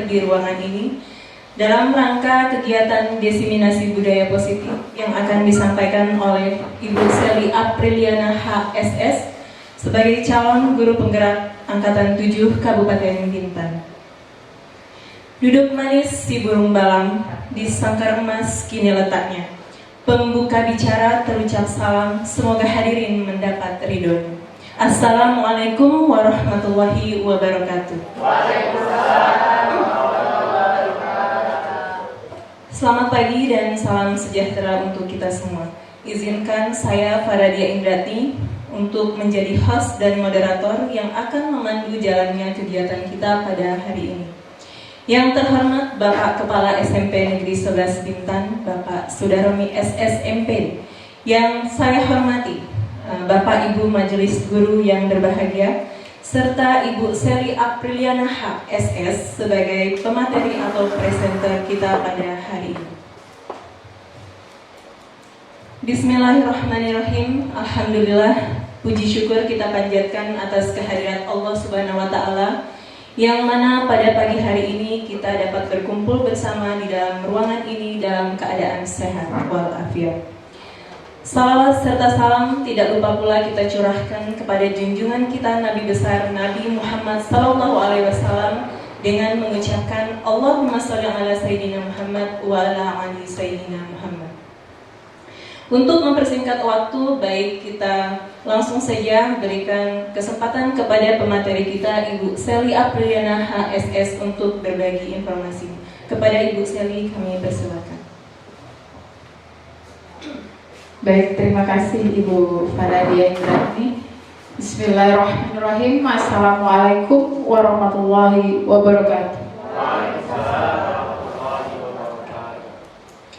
di ruangan ini dalam rangka kegiatan diseminasi budaya positif yang akan disampaikan oleh Ibu Seli Apriliana HSS sebagai calon guru penggerak Angkatan 7 Kabupaten Bintan. Duduk manis si burung balang, di sangkar emas kini letaknya. Pembuka bicara terucap salam, semoga hadirin mendapat ridho. Assalamualaikum warahmatullahi wabarakatuh. Waalaikumsalam. Selamat pagi dan salam sejahtera untuk kita semua. Izinkan saya Faradia Indrati untuk menjadi host dan moderator yang akan memandu jalannya kegiatan kita pada hari ini. Yang terhormat Bapak Kepala SMP Negeri 11 Bintan, Bapak Sudaromi SSMP. Yang saya hormati Bapak Ibu Majelis Guru yang berbahagia, serta Ibu Seli Apriliana HSS sebagai pemateri atau presenter kita pada hari ini. Bismillahirrahmanirrahim. Alhamdulillah, puji syukur kita panjatkan atas kehadirat Allah Subhanahu wa Ta'ala, yang mana pada pagi hari ini kita dapat berkumpul bersama di dalam ruangan ini dalam keadaan sehat walafiat. Salawat serta salam tidak lupa pula kita curahkan kepada junjungan kita Nabi besar Nabi Muhammad SAW dengan mengucapkan Allahumma sholli ala Sayyidina Muhammad wa ala ali Sayyidina Muhammad. Untuk mempersingkat waktu, baik kita langsung saja berikan kesempatan kepada pemateri kita Ibu Seli Apriliana HSS untuk berbagi informasi. Kepada Ibu Seli kami persilakan. Baik, terima kasih Ibu Faradia Indrati. Bismillahirrahmanirrahim. Assalamualaikum warahmatullahi wabarakatuh.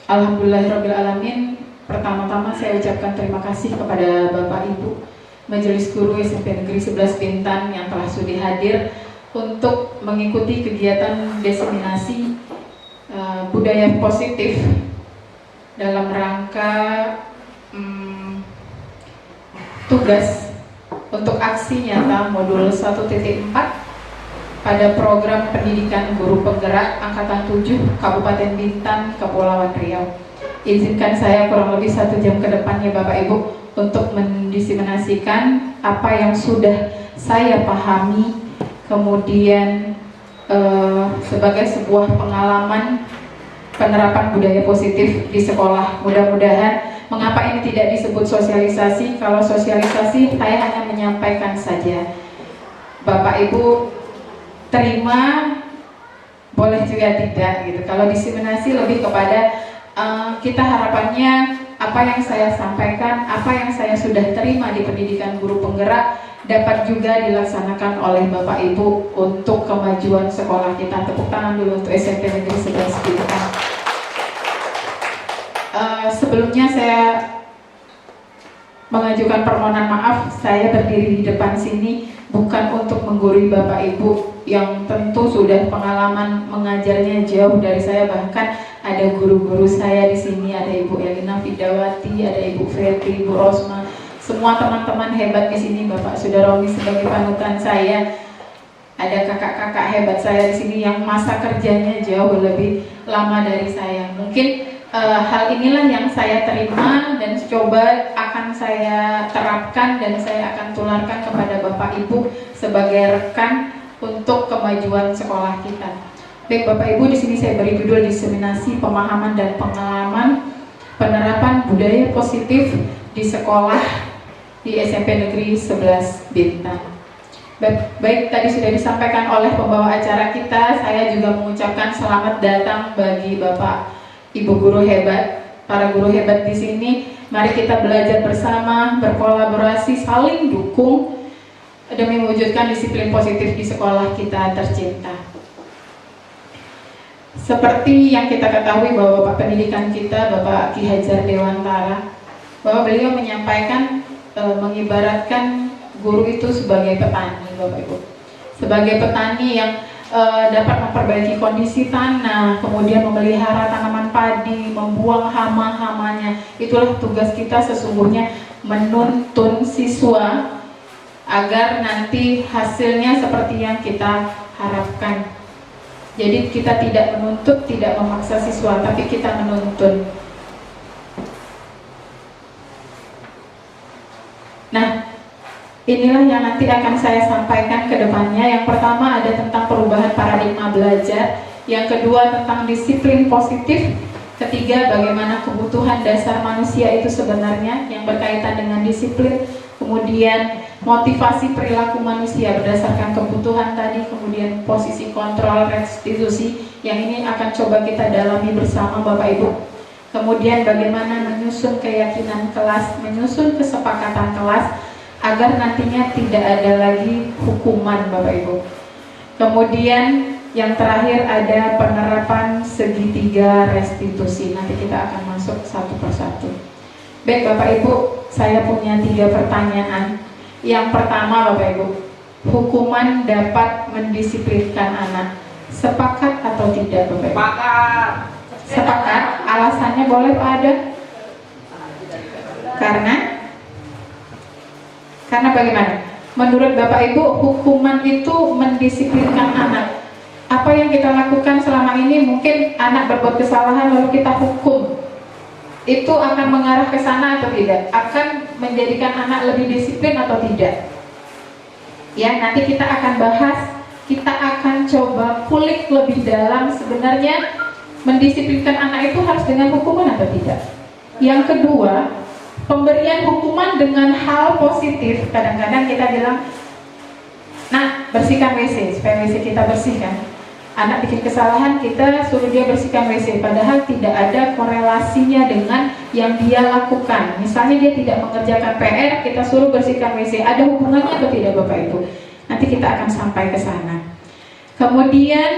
Alhamdulillahirrabbilalamin. Pertama-tama saya ucapkan terima kasih kepada Bapak Ibu Majelis Guru SMP Negeri 11 Bintan yang telah sudi hadir untuk mengikuti kegiatan diseminasi budaya positif dalam rangka tugas untuk aksi nyata modul 1.4 pada program pendidikan guru penggerak Angkatan 7 Kabupaten Bintan, Kepulauan Riau. Izinkan saya kurang lebih 1 jam ke depannya Bapak Ibu untuk mendiseminasikan apa yang sudah saya pahami, kemudian sebagai sebuah pengalaman penerapan budaya positif di sekolah. Mudah-mudahan, mengapa ini tidak disebut sosialisasi? Kalau sosialisasi saya hanya menyampaikan saja. Bapak Ibu terima, boleh juga tidak gitu. Kalau diseminasi lebih kepada kita harapannya apa yang saya sampaikan, apa yang saya sudah terima di pendidikan guru penggerak dapat juga dilaksanakan oleh Bapak Ibu untuk kemajuan sekolah kita. Tepuk tangan dulu untuk SMP Negeri 11 Bintan. Sebelumnya saya mengajukan permohonan maaf, saya berdiri di depan sini bukan untuk menggurui Bapak Ibu yang tentu sudah pengalaman mengajarnya jauh dari saya, bahkan ada guru-guru saya di sini, ada Ibu Elina Fidawati, ada Ibu Fetri, Ibu Rosma, semua teman-teman hebat di sini, Bapak Sudaromi sebagai panutan saya, ada kakak-kakak hebat saya di sini yang masa kerjanya jauh lebih lama dari saya. Mungkin hal inilah yang saya terima dan coba akan saya terapkan dan saya akan tularkan kepada Bapak Ibu sebagai rekan untuk kemajuan sekolah kita. Baik Bapak Ibu, di sini saya beri judul diseminasi pemahaman dan pengalaman penerapan budaya positif di sekolah di SMP Negeri 11 Bintan. Baik, tadi sudah disampaikan oleh pembawa acara kita, saya juga mengucapkan selamat datang bagi Bapak Ibu guru hebat, para guru hebat di sini. Mari kita belajar bersama, berkolaborasi, saling dukung demi mewujudkan disiplin positif di sekolah kita tercinta. Seperti yang kita ketahui bahwa Bapak pendidikan kita, Bapak Ki Hajar Dewantara, bahwa beliau menyampaikan, mengibaratkan guru itu sebagai petani, Bapak Ibu. Sebagai petani yang dapat memperbaiki kondisi tanah, kemudian memelihara tanaman padi, membuang hama-hamanya. Itulah tugas kita sesungguhnya, menuntun siswa agar nanti hasilnya seperti yang kita harapkan. Jadi kita tidak menuntut, tidak memaksa siswa, tapi kita menuntun. Nah, inilah yang nanti akan saya sampaikan ke depannya. Yang pertama ada tentang perubahan paradigma belajar, yang kedua tentang disiplin positif, ketiga bagaimana kebutuhan dasar manusia itu sebenarnya yang berkaitan dengan disiplin, kemudian motivasi perilaku manusia berdasarkan kebutuhan tadi, kemudian posisi kontrol restitusi yang ini akan coba kita dalami bersama Bapak Ibu. Kemudian bagaimana menyusun keyakinan kelas, menyusun kesepakatan kelas agar nantinya tidak ada lagi hukuman Bapak Ibu. Kemudian yang terakhir ada penerapan segitiga restitusi. Nanti kita akan masuk satu persatu. Baik Bapak Ibu, saya punya 3 pertanyaan. Yang pertama Bapak Ibu, hukuman dapat mendisiplinkan anak. Sepakat atau tidak Bapak Ibu? Sepakat. Sepakat. Alasannya boleh Pak Ada? Karena bagaimana? Menurut Bapak Ibu, hukuman itu mendisiplinkan anak. Apa yang kita lakukan selama ini, mungkin anak berbuat kesalahan lalu kita hukum, itu akan mengarah ke sana atau tidak? Akan menjadikan anak lebih disiplin atau tidak? Ya, nanti kita akan bahas, kita akan coba kulik lebih dalam sebenarnya mendisiplinkan anak itu harus dengan hukuman atau tidak. Yang kedua, pemberian hukuman dengan hal positif. Kadang-kadang kita bilang, nah bersihkan WC, supaya WC kita bersihkan. Anak bikin kesalahan, kita suruh dia bersihkan WC, padahal tidak ada korelasinya dengan yang dia lakukan. Misalnya dia tidak mengerjakan PR, kita suruh bersihkan WC, ada hubungannya atau tidak Bapak Ibu? Nanti kita akan sampai ke sana. Kemudian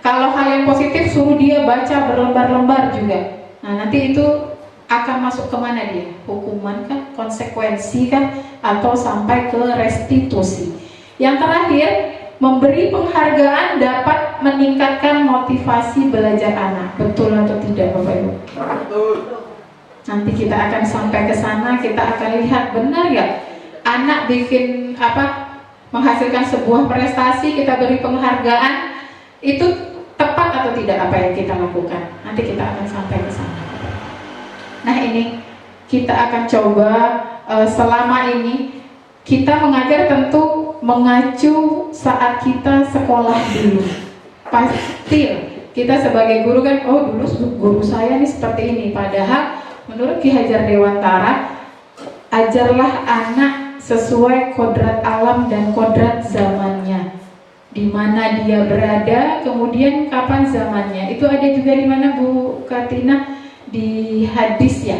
kalau hal yang positif, suruh dia baca berlembar-lembar juga. Nah nanti itu akan masuk kemana dia? Hukuman kah? Konsekuensi kah? Atau sampai ke restitusi? Yang terakhir, memberi penghargaan dapat meningkatkan motivasi belajar anak. Betul atau tidak Bapak Ibu? Betul. Nanti kita akan sampai ke sana, kita akan lihat benar ya anak bikin menghasilkan sebuah prestasi, kita beri penghargaan, itu tepat atau tidak apa yang kita lakukan. Nanti kita akan sampai ke sana. Nah ini kita akan coba selama ini kita mengajar tentu mengacu saat kita sekolah dulu. Pasti kita sebagai guru kan, oh dulu guru saya nih seperti ini. Padahal menurut Ki Hajar Dewantara, ajarlah anak sesuai kodrat alam dan kodrat zamannya, di mana dia berada, kemudian kapan zamannya. Itu ada juga di mana Bu Kartina, di hadis ya,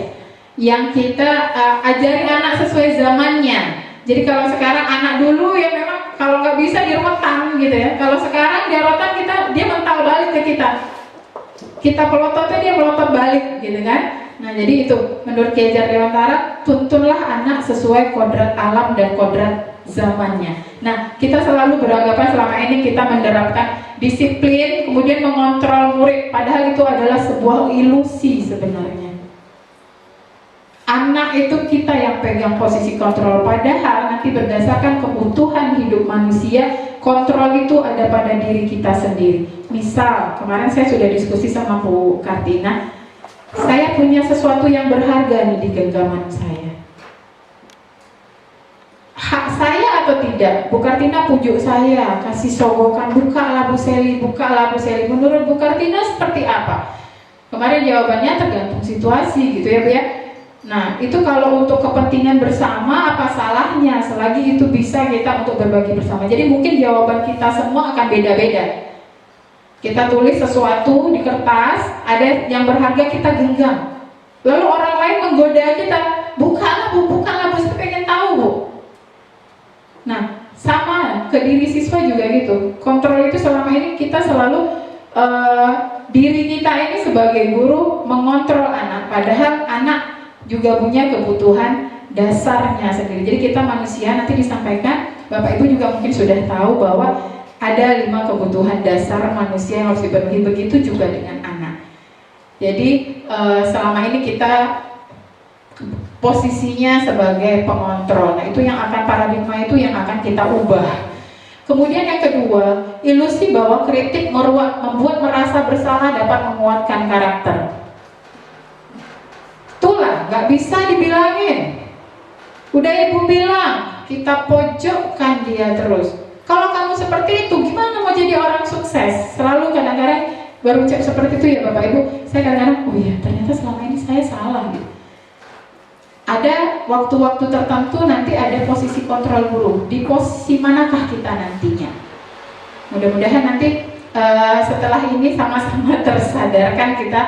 yang kita ajari anak sesuai zamannya. Jadi kalau sekarang anak dulu ya memang kalau nggak bisa di rotan gitu ya. Kalau sekarang dia rotan, dia mental balik ke kita. Kita pelototnya, dia melotot balik gitu kan. Nah jadi itu menurut Ki Hajar Dewantara, tuntunlah anak sesuai kodrat alam dan kodrat zamannya. Nah kita selalu beranggapan selama ini kita menerapkan disiplin, kemudian mengontrol murid, padahal itu adalah sebuah ilusi sebenarnya. Anak itu kita yang pegang posisi kontrol, padahal nanti berdasarkan kebutuhan hidup manusia, kontrol itu ada pada diri kita sendiri. Misal, kemarin saya sudah diskusi sama Bu Kartina, saya punya sesuatu yang berharga nih di genggaman saya. Hak saya atau tidak? Bu Kartina pujuk saya, kasih sogokan, bukalah Bu Seli, bukalah Bu Seli. Menurut Bu Kartina seperti apa? Kemarin jawabannya tergantung situasi gitu ya Bu ya. Nah itu kalau untuk kepentingan bersama, apa salahnya selagi itu bisa kita untuk berbagi bersama. Jadi mungkin jawaban kita semua akan beda-beda. Kita tulis sesuatu di kertas, ada yang berharga kita genggam, lalu orang lain menggoda kita, bukanlah Bu, saya pengen tahu Bu. Nah sama ke diri siswa juga gitu. Kontrol itu selama ini kita selalu diri kita ini sebagai guru mengontrol anak, padahal anak juga punya kebutuhan dasarnya sendiri. Jadi kita manusia, nanti disampaikan, Bapak Ibu juga mungkin sudah tahu bahwa ada 5 kebutuhan dasar manusia yang harus dipenuhi, begitu juga dengan anak. Jadi selama ini kita posisinya sebagai pengontrol. Nah itu yang akan paradigma itu yang akan kita ubah. Kemudian yang kedua, ilusi bahwa kritik membuat merasa bersalah dapat menguatkan karakter. Itulah, nggak bisa dibilangin. Udah ibu bilang, kita pojokkan dia terus. Kalau kamu seperti itu, gimana mau jadi orang sukses? Selalu kadang-kadang berucap seperti itu ya Bapak Ibu. Saya kadang-kadang, oh iya ternyata selama ini saya salah gitu. Ada waktu-waktu tertentu nanti ada posisi kontrol guru. Di posisi manakah kita nantinya? Mudah-mudahan nanti setelah ini sama-sama tersadarkan kita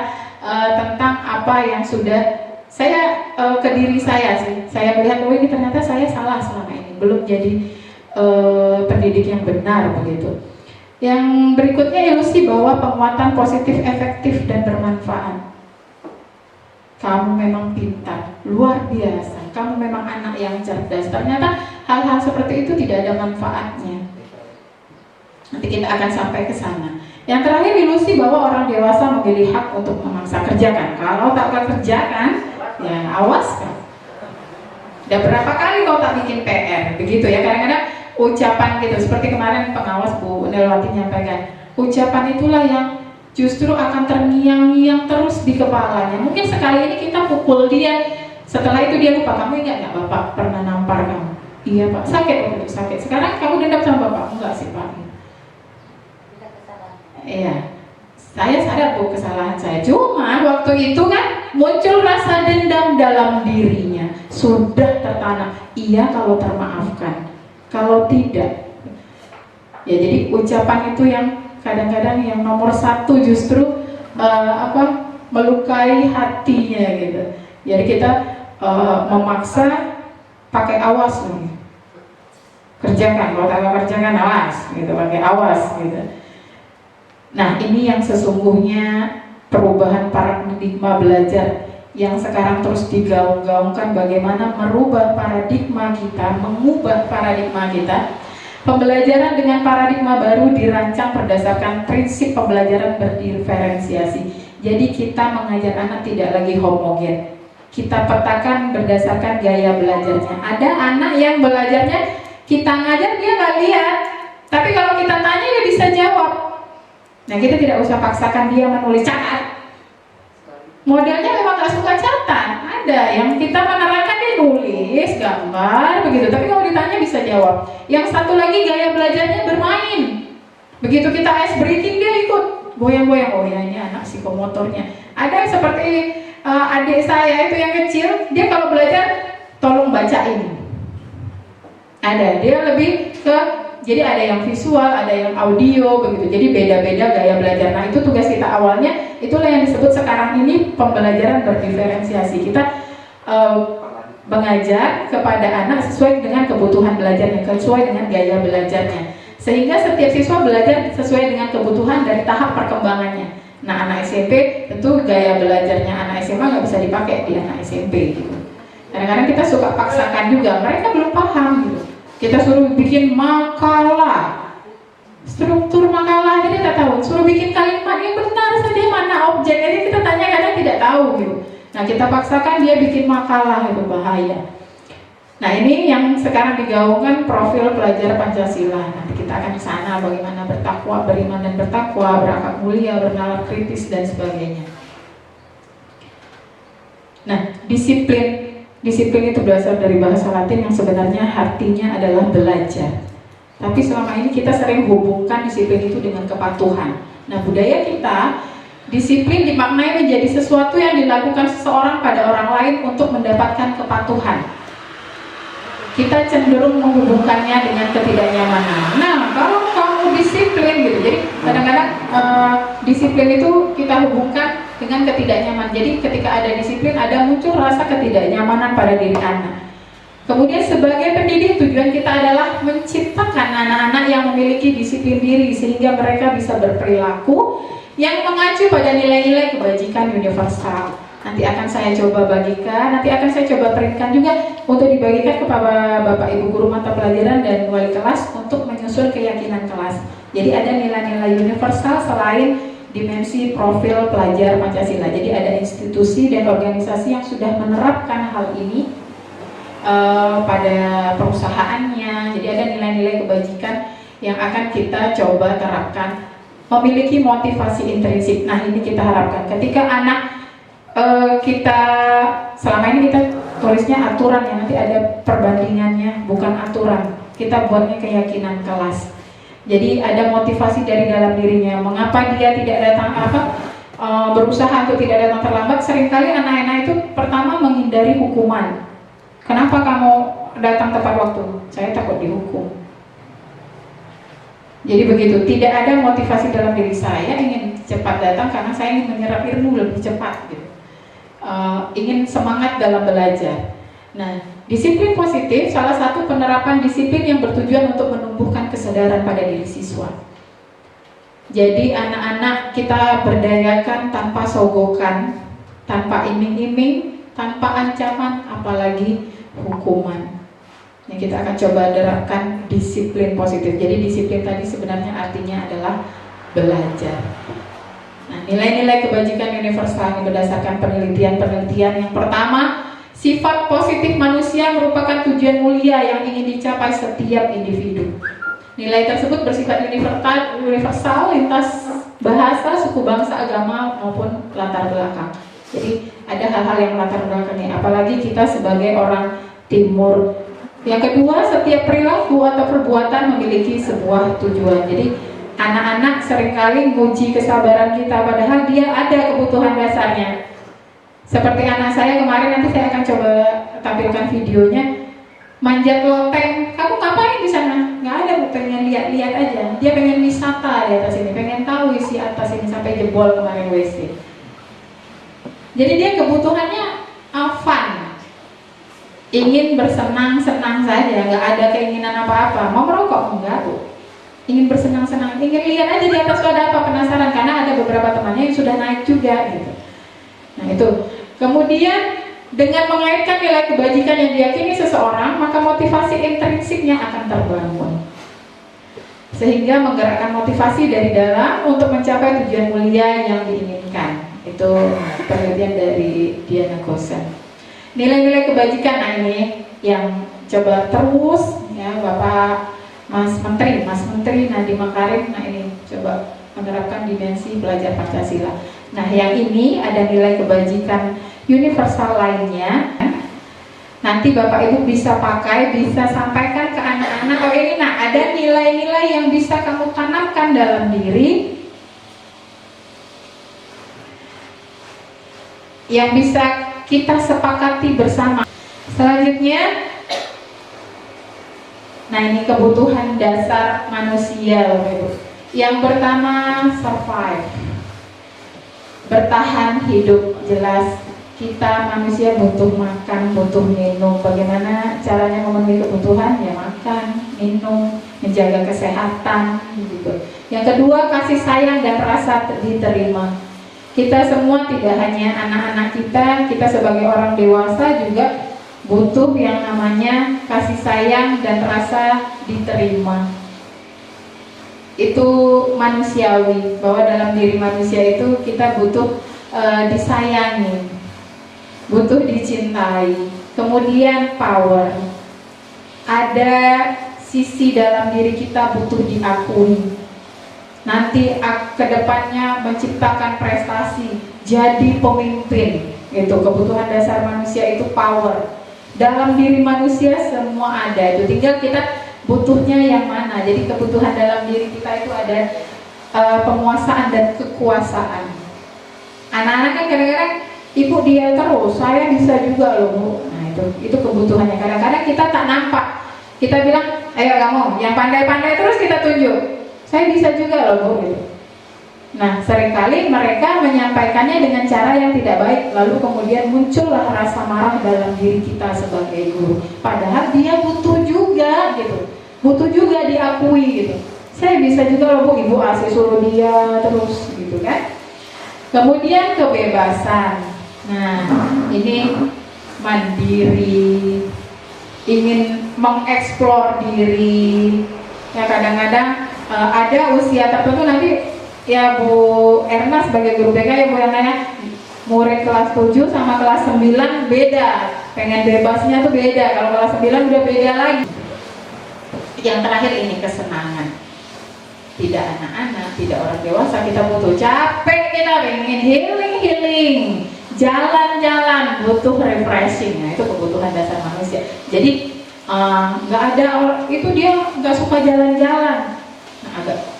tentang apa yang sudah saya ke diri saya sih. Saya melihat, oh ini ternyata saya salah selama ini, belum jadi pendidik yang benar begitu. Yang berikutnya ilusi bahwa penguatan positif, efektif dan bermanfaat. Kamu memang pintar, luar biasa. Kamu memang anak yang cerdas. Ternyata hal-hal seperti itu tidak ada manfaatnya. Nanti kita akan sampai ke sana. Yang terakhir, ilusi bahwa orang dewasa memiliki hak untuk memaksa kerjakan. Kalau tak kerjakan, ya awas kan. Udah berapa kali kau tak bikin PR, begitu ya. Kadang-kadang ucapan gitu, seperti kemarin pengawas Bu Nelwati nyampaikan, ucapan itulah yang justru akan terngiang-ngiang terus di kepalanya. Mungkin sekali ini kita pukul dia, setelah itu dia lupa. Kamu ingat nggak Bapak pernah nampar kamu? Iya Pak, sakit waktu itu, sakit. Sekarang kamu dendam sama Bapak? Enggak sih Pak. Iya, saya sadar Bu kesalahan saya. Cuma waktu itu kan muncul rasa dendam dalam dirinya, sudah tertanam. Iya kalau termaafkan, kalau tidak, ya jadi ucapan itu yang kadang-kadang yang nomor satu justru melukai hatinya gitu. Jadi kita memaksa pakai awas nih, kerjakan, kalau tak kerjakan awas gitu, pakai awas gitu. Nah ini yang sesungguhnya perubahan paradigma belajar yang sekarang terus digaung-gaungkan, bagaimana merubah paradigma kita, mengubah paradigma kita. Pembelajaran dengan paradigma baru dirancang berdasarkan prinsip pembelajaran berdiferensiasi. Jadi kita mengajar anak tidak lagi homogen. Kita petakan berdasarkan gaya belajarnya. Ada anak yang belajarnya kita ngajar dia nggak lihat, tapi kalau kita tanya dia bisa jawab. Nah kita tidak usah paksakan dia menulis catat. Modelnya memang nggak suka catat. Ada yang kita menerangkan dia nulis, gambar, begitu. Tapi kalau ditanya bisa jawab. Yang satu lagi gaya belajarnya bermain. Begitu kita ice breaking dia ikut goyang-goyang. Oh ya ini anak psikomotornya. Ada yang seperti adik saya itu yang kecil, dia kalau belajar tolong bacain. Ada, dia lebih ke, jadi ada yang visual, ada yang audio begitu. Jadi beda-beda gaya belajar. Nah itu tugas kita awalnya, itulah yang disebut sekarang ini pembelajaran berdiferensiasi. Kita mengajar kepada anak sesuai dengan kebutuhan belajarnya, sesuai dengan gaya belajarnya. Sehingga setiap siswa belajar sesuai dengan kebutuhan dari tahap perkembangannya. Nah anak SMP tentu gaya belajarnya anak SMA nggak bisa dipakai di anak SMP gitu. Kadang-kadang kita suka paksakan juga, mereka belum paham gitu. Kita suruh bikin makalah, struktur makalahnya dia tak tahu. Suruh bikin kalimat yang benar saja, mana objeknya, jadi kita tanya kadang tidak tahu gitu. Nah kita paksakan dia bikin makalah, itu bahaya. Nah ini yang sekarang digaungkan profil pelajar Pancasila. Nanti kita akan ke sana, bagaimana bertakwa, beriman dan bertakwa, berakhlak mulia, bernalar kritis dan sebagainya. Nah disiplin itu berasal dari bahasa Latin yang sebenarnya artinya adalah belajar. Tapi selama ini kita sering hubungkan disiplin itu dengan kepatuhan. Nah budaya kita, disiplin dimaknai menjadi sesuatu yang dilakukan seseorang pada orang lain untuk mendapatkan kepatuhan. Kita cenderung menghubungkannya dengan ketidaknyamanan. Nah kalau kamu disiplin gitu, jadi kadang-kadang disiplin itu kita hubungkan dengan ketidaknyamanan. Jadi ketika ada disiplin, ada muncul rasa ketidaknyamanan pada diri anak. Kemudian sebagai pendidik, tujuan kita adalah menciptakan anak-anak yang memiliki disiplin diri sehingga mereka bisa berperilaku yang mengacu pada nilai-nilai kebajikan universal. Nanti akan saya coba bagikan, nanti akan saya coba printkan juga untuk dibagikan kepada Bapak Ibu guru mata pelajaran dan wali kelas untuk menyusun keyakinan kelas. Jadi ada nilai-nilai universal selain dimensi profil pelajar Pancasila. Jadi ada institusi dan organisasi yang sudah menerapkan hal ini pada perusahaannya. Jadi ada nilai-nilai kebajikan yang akan kita coba terapkan, memiliki motivasi intrinsik. Nah, ini kita harapkan ketika anak kita, selama ini kita tulisnya aturan ya, nanti ada perbandingannya, bukan aturan, kita buatnya keyakinan kelas. Jadi ada motivasi dari dalam dirinya. Mengapa dia tidak datang berusaha untuk tidak datang terlambat? Seringkali anak-anak itu pertama menghindari hukuman. Kenapa kamu datang tepat waktu? Saya takut dihukum. Jadi begitu, tidak ada motivasi dalam diri saya ingin cepat datang karena saya ingin menyerap ilmu lebih cepat gitu. Ingin semangat dalam belajar. Nah, disiplin positif salah satu penerapan disiplin yang bertujuan untuk menumbuhkan kesadaran pada diri siswa. Jadi anak-anak kita berdayakan tanpa sogokan, tanpa iming-iming, tanpa ancaman, apalagi hukuman. Yang kita akan coba terapkan disiplin positif. Jadi disiplin tadi sebenarnya artinya adalah belajar. Nah, nilai-nilai kebajikan universal yang berdasarkan penelitian-penelitian yang pertama, sifat positif manusia merupakan tujuan mulia yang ingin dicapai setiap individu. Nilai tersebut bersifat universal lintas bahasa, suku, bangsa, agama maupun latar belakang. Jadi ada hal-hal yang latar belakangnya, apalagi kita sebagai orang Timur. Yang kedua, setiap perilaku atau perbuatan memiliki sebuah tujuan. Jadi anak-anak seringkali menguji kesabaran kita, padahal dia ada kebutuhan dasarnya. Seperti anak saya kemarin, nanti saya akan coba tampilkan videonya, manjat loteng. Kamu ngapain di sana? Nggak ada, pengen lihat-lihat aja. Dia pengen wisata di atas ini, pengen tahu isi atas ini sampai jebol kemarin WC. Jadi dia kebutuhannya fun, ingin bersenang-senang saja, nggak ada keinginan apa-apa. Mau merokok? Enggak, Bu. Ingin bersenang-senang, ingin lihat aja di atas ada apa, penasaran, karena ada beberapa temannya yang sudah naik juga gitu. Nah itu. Kemudian dengan mengaitkan nilai kebajikan yang diyakini seseorang, maka motivasi intrinsiknya akan terbangun, sehingga menggerakkan motivasi dari dalam untuk mencapai tujuan mulia yang diinginkan. Itu penelitian dari Diana Gosen. Nilai-nilai kebajikan, nah ini yang coba terus ya Bapak Mas Menteri Nadiem Makarim, nah ini coba menerapkan dimensi belajar Pancasila. Nah yang ini ada nilai kebajikan universal lainnya. Nanti Bapak Ibu bisa pakai, bisa sampaikan ke anak-anak. Oh ini, nah ada nilai-nilai yang bisa kamu tanamkan dalam diri, yang bisa kita sepakati bersama. Selanjutnya, nah ini kebutuhan dasar manusia, Bapak Ibu. Yang pertama, survive, bertahan hidup. Jelas kita manusia butuh makan, butuh minum. Bagaimana caranya memenuhi kebutuhan? Ya makan, minum, menjaga kesehatan gitu. Yang kedua, kasih sayang dan rasa diterima. Kita semua, tidak hanya anak-anak kita sebagai orang dewasa juga butuh yang namanya kasih sayang dan rasa diterima. Itu manusiawi, bahwa dalam diri manusia itu kita butuh disayangi, butuh dicintai. Kemudian power, ada sisi dalam diri kita butuh diakui. Nanti kedepannya menciptakan prestasi, jadi pemimpin. Itu kebutuhan dasar manusia, itu power. Dalam diri manusia semua ada, itu tinggal kita butuhnya yang mana. Jadi kebutuhan dalam diri kita itu ada penguasaan dan kekuasaan. Anak-anak kan kadang-kadang ibu dia terus, saya bisa juga loh Bu. Nah itu kebutuhannya. Kadang-kadang kita tak nampak, kita bilang ayo kamu yang pandai-pandai terus kita tunjuk, saya bisa juga loh Bu gitu. Nah seringkali mereka menyampaikannya dengan cara yang tidak baik, lalu kemudian muncullah rasa marah dalam diri kita sebagai guru. Padahal dia butuh juga gitu, butuh juga diakui gitu. Saya bisa juga loh Bu, ibu asih suruh dia terus gitu kan. Kemudian kebebasan. Nah ini mandiri, ingin mengeksplor diri. Ya kadang-kadang ada usia tertentu, nanti ya Bu Erna sebagai guru BK ya Bu yang nanya, murid kelas 7 sama kelas 9 beda, pengen bebasnya tuh beda. Kalau kelas 9 udah beda lagi. Yang terakhir ini kesenangan. tidak anak-anak, tidak orang dewasa, kita butuh capek, kita pengen healing, jalan-jalan, butuh refreshing. Nah, itu kebutuhan dasar manusia. Jadi nggak ada itu dia nggak suka jalan-jalan. Nah,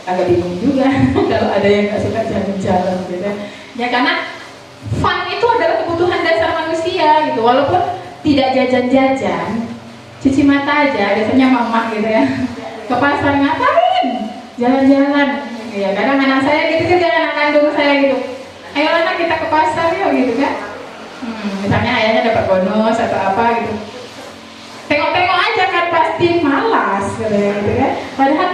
agak bingung juga kalau ada yang nggak suka jalan-jalan gitu. Ya karena fun itu adalah kebutuhan dasar manusia gitu. Walaupun tidak jajan-jajan, cuci mata aja, biasanya mama gitu ya. Ke pasar ngapain? Jalan-jalan. Ya kadang anak saya gitu juga, anak kandung saya gitu. Ayo anak kita ke pasar yuk gitu kan. Misalnya ayahnya dapat bonus atau apa gitu. Tengok-tengok aja kan pasti malas gitu kan. Padahal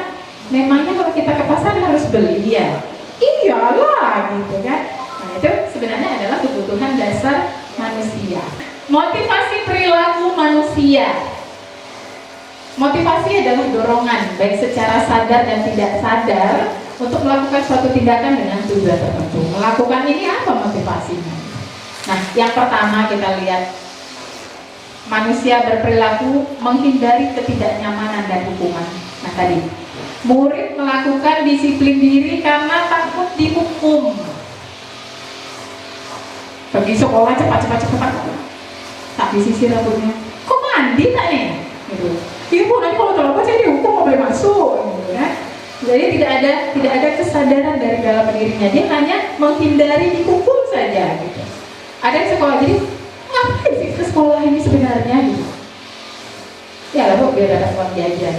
memangnya kalau kita ke pasar harus beli ya. Iyalah gitu kan. Nah, itu sebenarnya adalah kebutuhan dasar manusia. Motivasi perilaku manusia. Motivasi adalah dorongan, baik secara sadar dan tidak sadar, untuk melakukan suatu tindakan dengan tujuan tertentu. Melakukan ini apa motivasinya? Nah, yang pertama kita lihat, manusia berperilaku menghindari ketidaknyamanan dan hukuman. Nah tadi, murid melakukan disiplin diri karena takut dihukum. Pergi sekolah cepat. Tak disisir rambutnya. Kok mandi tak nih? Gitu. Ibu nanti kalau terlambat saya dihukum, nggak boleh masuk. Gitu, kan? Jadi tidak ada kesadaran dari dalam dirinya. Dia hanya menghindari dihukum saja. Gitu. Ada yang sekolah jadi ngapain sih ke sekolah ini sebenarnya? Gitu. Ya lah biar ada uang jajan.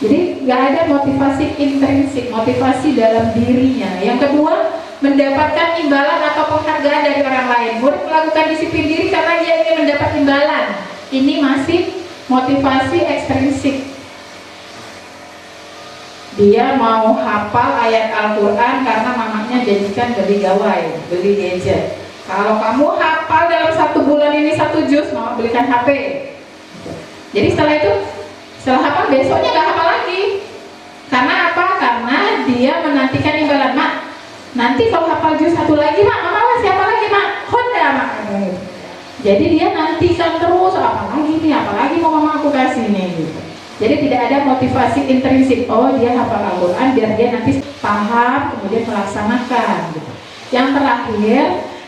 Jadi nggak ada motivasi intrinsik, motivasi dalam dirinya. Yang kedua, mendapatkan imbalan atau penghargaan dari orang lain. Murid melakukan disiplin diri karena dia ingin mendapat imbalan. Ini masih motivasi ekstrinsik. Dia mau hafal ayat Al-Quran karena mamanya janjikan beli gawai, beli gadget. Kalau kamu hafal dalam 1 bulan ini 1 juz, mama belikan HP. Jadi setelah hafal besoknya nggak hafal lagi. Karena apa? Karena dia menantikan imbalan. Mak, nanti kalau hafal juz 1 lagi, mak, mama masih apa lagi, mak? Honda, mak. Jadi dia nantikan terus, apalagi mau mama aku kasih nih. Gitu. Jadi tidak ada motivasi intrinsik. Oh, dia hafal Al-Quran biar dia nanti paham, kemudian melaksanakan. Gitu. Yang terakhir,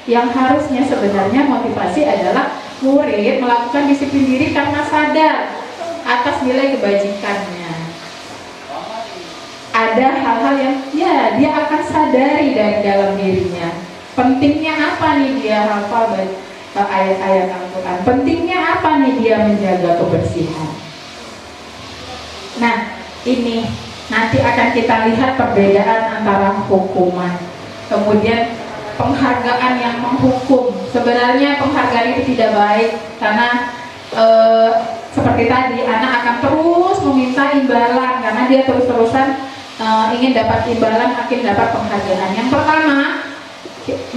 yang harusnya sebenarnya motivasi adalah murid melakukan disiplin diri karena sadar atas nilai kebajikannya. Ada hal-hal yang dia akan sadari dari dalam dirinya. Pentingnya apa nih dia hafal ayat-ayat Al-Quran? Pentingnya apa nih dia menjaga kebersihan? Nah, ini nanti akan kita lihat perbedaan antara hukuman, kemudian penghargaan yang menghukum. Sebenarnya penghargaan itu tidak baik karena seperti tadi, anak akan terus meminta imbalan karena dia terus-terusan ingin dapat imbalan, akan dapat penghargaan. Yang pertama,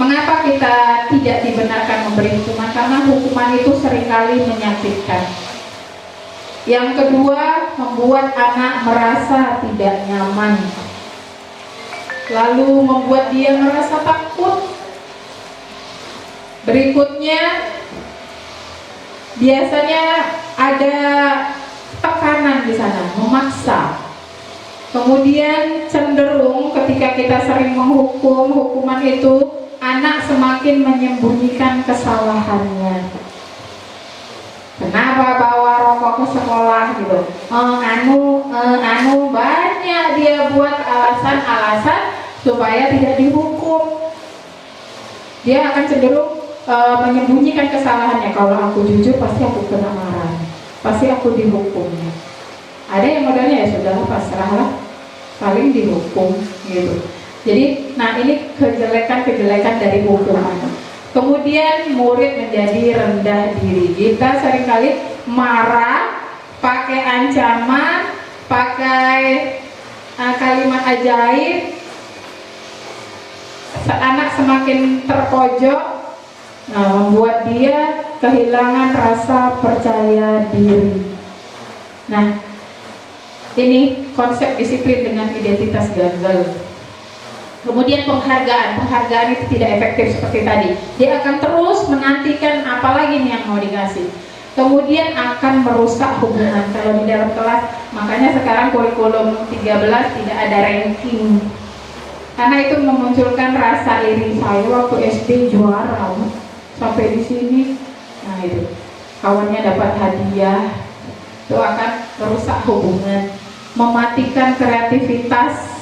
mengapa kita tidak dibenarkan memberi hukuman? Karena hukuman itu seringkali menyakitkan. Yang kedua, membuat anak merasa tidak nyaman, lalu membuat dia merasa takut. Berikutnya, biasanya ada tekanan di sana, memaksa. Kemudian cenderung ketika kita sering menghukum, hukuman itu anak semakin menyembunyikan kesalahannya. Kenapa bawa rokok ke sekolah gitu? Banyak dia buat alasan-alasan supaya tidak dihukum. Dia akan cenderung menyembunyikan kesalahannya. Kalau aku jujur pasti aku kena marah, pasti aku dihukum. Ada yang modelnya ya sudah pasrahlah, paling dihukum gitu. Jadi, nah ini kejelekan dari hukuman. Kemudian murid menjadi rendah diri. Kita seringkali marah, pakai ancaman, pakai kalimat ajaib. Anak semakin terpojok, membuat dia kehilangan rasa percaya diri. Nah, ini konsep disiplin dengan identitas gagal. Kemudian penghargaan itu tidak efektif seperti tadi. Dia akan terus menantikan apalagi nih yang mau dikasih. kemudian akan merusak hubungan. Kalau di dalam kelas, makanya sekarang kurikulum 13 tidak ada ranking, karena itu memunculkan rasa iri. Saya waktu SD juara sampai di sini, nah itu kawannya dapat hadiah, itu akan merusak hubungan, mematikan kreativitas.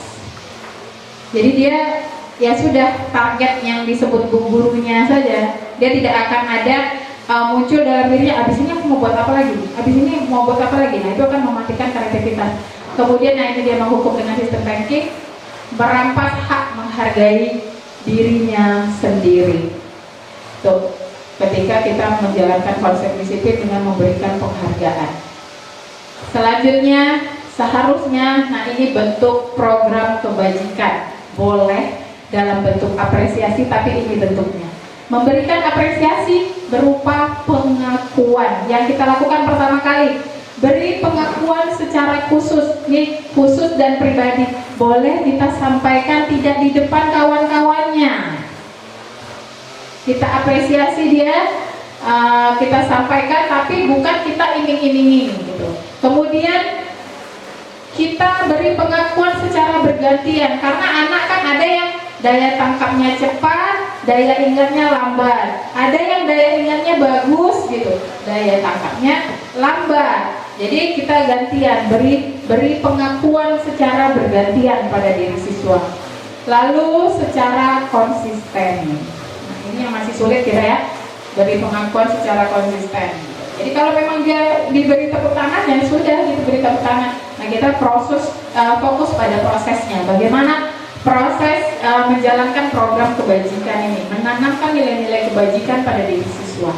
Jadi dia ya sudah target yang disebut gurunya saja, dia tidak akan ada muncul dalam dirinya, abis ini aku mau buat apa lagi, abis ini mau buat apa lagi. Nah itu akan mematikan kreativitas. Kemudian nah ini dia menghukum dengan sistem ranking, merampas hak menghargai dirinya sendiri. Tuh, ketika kita menjalankan konsep disiplin dengan memberikan penghargaan. Selanjutnya seharusnya, nah ini bentuk program kebajikan, boleh dalam bentuk apresiasi, tapi ini bentuknya memberikan apresiasi berupa pengakuan. Yang kita lakukan pertama kali, beri pengakuan secara khusus, nih khusus dan pribadi. Boleh kita sampaikan tidak di depan kawan-kawannya. Kita apresiasi dia, kita sampaikan, tapi bukan kita iming-imingi gitu. Kemudian kita beri pengakuan secara bergantian, karena anak kan ada yang daya tangkapnya cepat, daya ingatnya lambat. Ada yang daya ingatnya bagus gitu, daya tangkapnya lambat. Jadi kita gantian, beri pengakuan secara bergantian pada diri siswa. Lalu secara konsisten. Nah, ini yang masih sulit kita ya, beri pengakuan secara konsisten. Jadi kalau memang dia diberi tepuk tangan, ya sudah diberi tepuk tangan. Nah kita fokus pada prosesnya. Bagaimana proses menjalankan program kebajikan ini, menanamkan nilai-nilai kebajikan pada diri siswa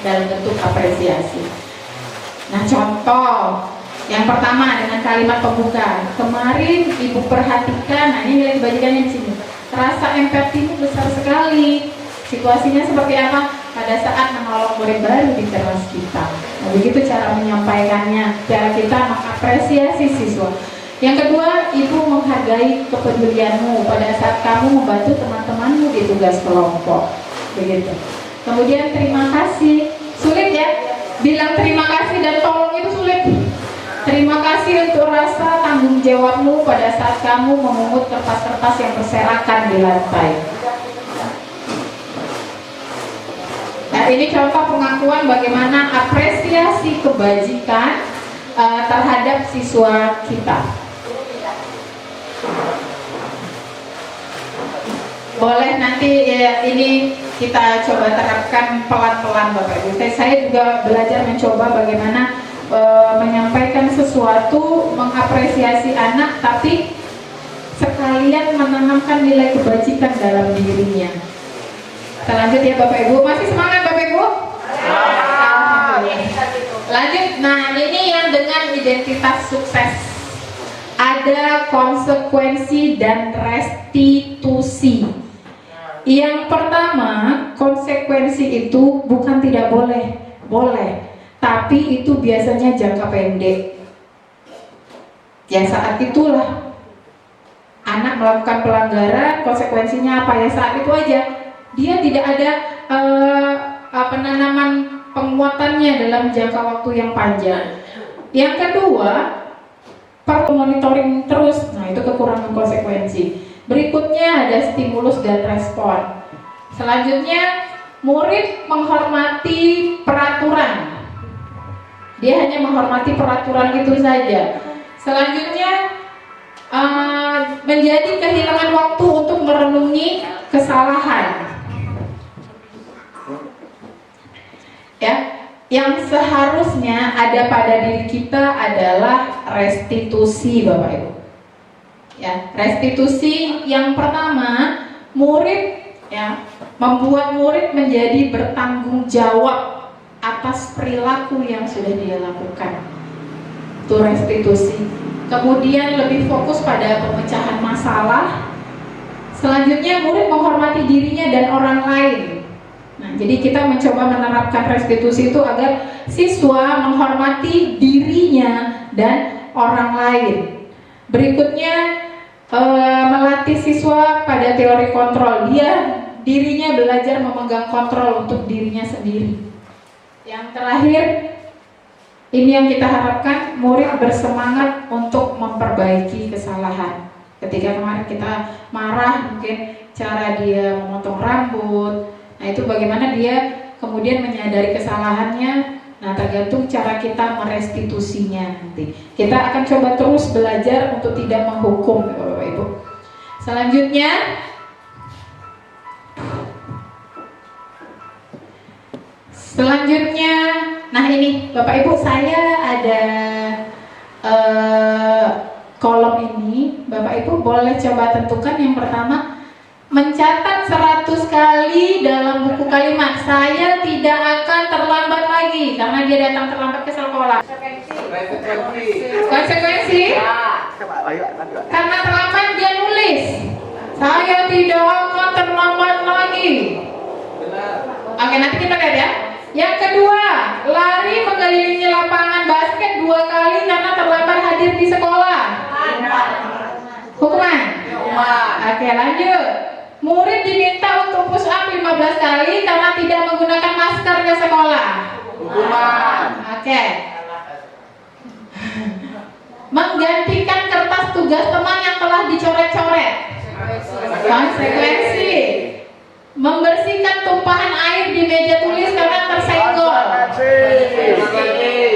dalam bentuk apresiasi. Nah contoh yang pertama dengan kalimat pembuka. Kemarin ibu perhatikan, nah ini nilai kebajikannya di sini. Rasa empatimu besar sekali. Situasinya seperti apa? Pada saat menolong murid baru di kelas kita. Nah, begitu cara menyampaikannya, cara kita mengapresiasi siswa. Yang kedua, ibu menghargai kepedulianmu pada saat kamu membantu teman-temanmu di tugas kelompok. Begitu. Kemudian terima kasih. Sulit ya? Bilang terima kasih dan tolong itu sulit. Terima kasih untuk rasa tanggung jawabmu pada saat kamu memungut kertas-kertas yang berserakan di lantai. Nah, ini contoh pengakuan bagaimana apresiasi kebajikan terhadap siswa kita. Boleh nanti ya, ini kita coba terapkan pelan-pelan Bapak Ibu. Saya juga belajar mencoba bagaimana menyampaikan sesuatu, mengapresiasi anak, tapi sekalian menanamkan nilai kebajikan dalam dirinya. Lanjut ya Bapak Ibu, masih semangat Bapak Ibu? Lanjut, nah ini yang dengan identitas sukses. Ada konsekuensi dan restitusi. Yang pertama, konsekuensi itu bukan tidak boleh, boleh, tapi itu biasanya jangka pendek. Ya saat itulah anak melakukan pelanggaran, konsekuensinya apa ya saat itu aja. Dia tidak ada penanaman penguatannya dalam jangka waktu yang panjang. Yang kedua, perlu monitoring terus. Nah itu kekurangan konsekuensi. Berikutnya ada stimulus dan respon. Selanjutnya, murid menghormati peraturan. Dia hanya menghormati peraturan itu saja. Selanjutnya, menjadi kehilangan waktu untuk merenungi kesalahan. Ya, yang seharusnya ada pada diri kita adalah restitusi Bapak Ibu. Ya, restitusi yang pertama, murid ya, membuat murid menjadi bertanggung jawab atas perilaku yang sudah dia lakukan. Itu restitusi. Kemudian lebih fokus pada pemecahan masalah. Selanjutnya murid menghormati dirinya dan orang lain. Nah, jadi kita mencoba menerapkan restitusi itu agar siswa menghormati dirinya dan orang lain. Berikutnya melatih siswa pada teori kontrol. Dia dirinya belajar memegang kontrol untuk dirinya sendiri. Yang terakhir, ini yang kita harapkan, murid bersemangat untuk memperbaiki kesalahan. Ketika kemarin kita marah, mungkin cara dia memotong rambut, nah itu bagaimana dia kemudian menyadari kesalahannya. Nah, tergantung cara kita merestitusinya nanti. Kita akan coba terus belajar untuk tidak menghukum, Bapak Ibu. Selanjutnya, nah ini Bapak Ibu, saya ada kolom ini. Bapak Ibu boleh coba tentukan. Yang pertama, mencatat 100 kali dalam buku kalimat. Saya tidak akan terlambat lagi karena dia datang terlambat ke sekolah. Konsekuensi. Karena terlambat dia nulis. Saya tidak akan terlambat lagi. Oke, nanti kita lihat ya. Yang kedua, lari mengelilingi lapangan basket 2 kali karena terlambat hadir di sekolah. Hukuman. Oke, lanjut. Murid diminta untuk push up 15 kali karena tidak menggunakan masker ke sekolah. Hukuman. Oke. Menggantikan kertas tugas teman yang telah dicoret-coret. Konsekuensi. Membersihkan tumpahan air di meja tulis karena tersenggol.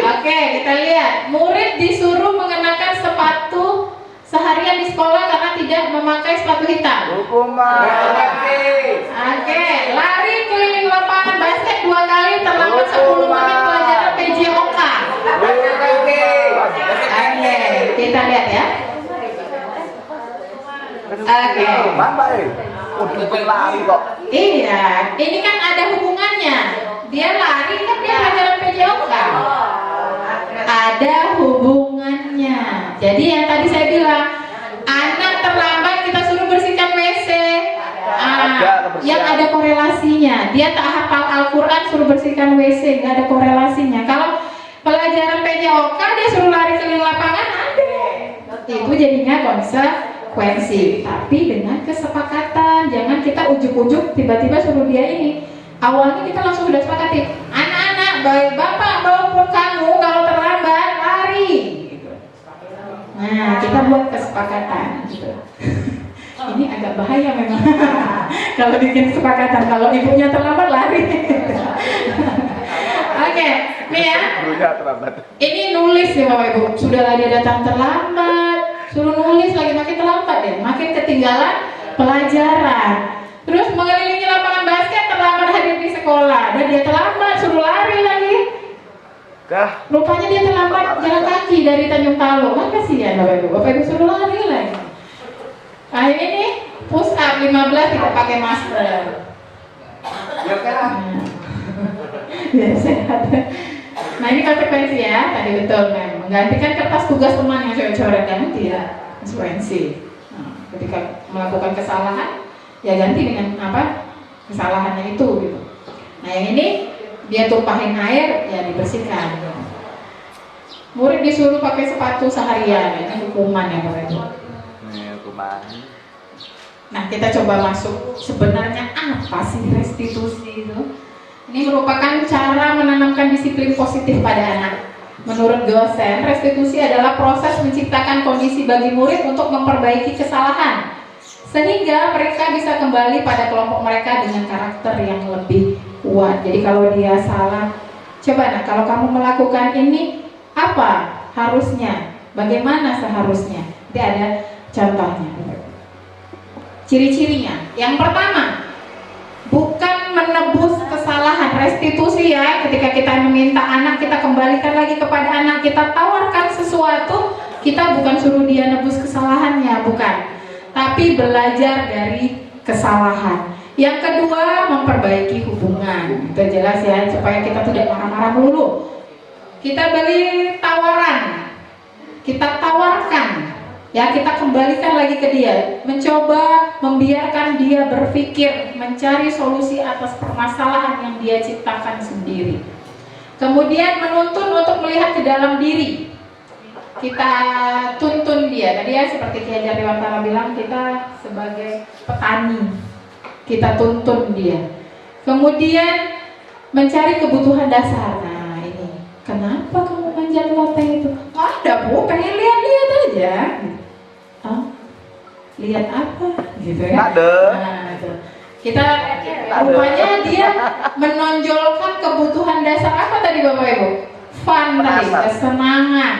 Oke, kita lihat. Murid disuruh mengenakan sepatu seharian di sekolah karena tidak memakai sepatu hitam. Hukuman. Oke, lari keliling lapangan basket 2 kali terlambat 10 menit pelajaran PJOK. Oke, kita lihat ya. Oke. Lari kok. Iya, ini kan ada hubungannya. Dia lari kan dia pelajaran PJOK. Ada hubungannya. Jadi yang tadi saya bilang, anak terlambat kita suruh bersihkan WC. Yang ada korelasinya. Dia tak hafal Al-Quran suruh bersihkan WC, nggak ada korelasinya. Kalau pelajaran PJOK dia suruh lari keliling lapangan, ada. Itu jadinya konsekuensi. Tapi dengan kesepakatan, jangan kita ujuk-ujuk tiba-tiba suruh dia ini. Awalnya kita langsung udah sepakati, anak-anak, baik bapak maupun kamu kalau terlambat lari. Nah, kita buat kesepakatan. Ini agak bahaya memang. Kalau bikin kesepakatan, kalau ibunya terlambat lari. Oke, nih ya. Ini nulis ya Bapak Ibu. Sudahlah dia datang terlambat, suruh nulis lagi, makin terlambat deh, makin ketinggalan pelajaran. Terus mengelilingi lapangan basket, terlambat hadir di sekolah, dan dia terlambat, suruh lari lagi. Rupanya dia terlambat jalan kaki dari Tanjung Talo. Kan kasihan Bapak Ibu. Bapak Ibu suruh lari lagi. Akhirnya ini push up 15 tidak pakai masker. Ya sehat. Nah ini konsekuensi ya, tadi betul memang. Menggantikan kertas tugas teman yang coret-coret kan tidak konsekuensi. Ketika melakukan kesalahan, ya ganti dengan apa kesalahannya itu gitu. Nah yang ini dia tumpahin air, ya dibersihkan. Gitu. Murid disuruh pakai sepatu seharian, ini hukuman ya Bapak Ibu. Hukuman. Nah kita coba masuk sebenarnya apa sih restitusi itu? Ini merupakan cara menanamkan disiplin positif pada anak. Menurut dosen, restitusi adalah proses menciptakan kondisi bagi murid untuk memperbaiki kesalahan sehingga mereka bisa kembali pada kelompok mereka dengan karakter yang lebih kuat. Jadi kalau dia salah, coba nah kalau kamu melakukan ini apa harusnya, bagaimana seharusnya. Jadi ada contohnya. Ciri-cirinya. Yang pertama, bukan menebus kesalahan. Restitusi ya, ketika kita meminta anak, kita kembalikan lagi kepada anak, kita tawarkan sesuatu, kita bukan suruh dia nebus kesalahannya, bukan, tapi belajar dari kesalahan. Yang kedua, memperbaiki hubungan. Itu jelas ya, supaya kita tidak marah-marah melulu. Kita beri tawaran, kita tawarkan, ya kita kembalikan lagi ke dia, mencoba membiarkan dia berpikir, mencari solusi atas permasalahan yang dia ciptakan sendiri. Kemudian menuntun untuk melihat ke dalam diri. Kita tuntun dia. Tadi ya seperti Kiai Jariwantara bilang, kita sebagai petani, kita tuntun dia. Kemudian mencari kebutuhan dasar. kenapa kamu manjat loteng itu? Nggak ada Bu, pengen lihat-lihat aja. Oh, lihat apa? Gitu ya. Ada. Nah, itu. Kita rupanya dia menonjolkan kebutuhan dasar apa tadi Bapak Ibu? Fun tadi, kesenangan.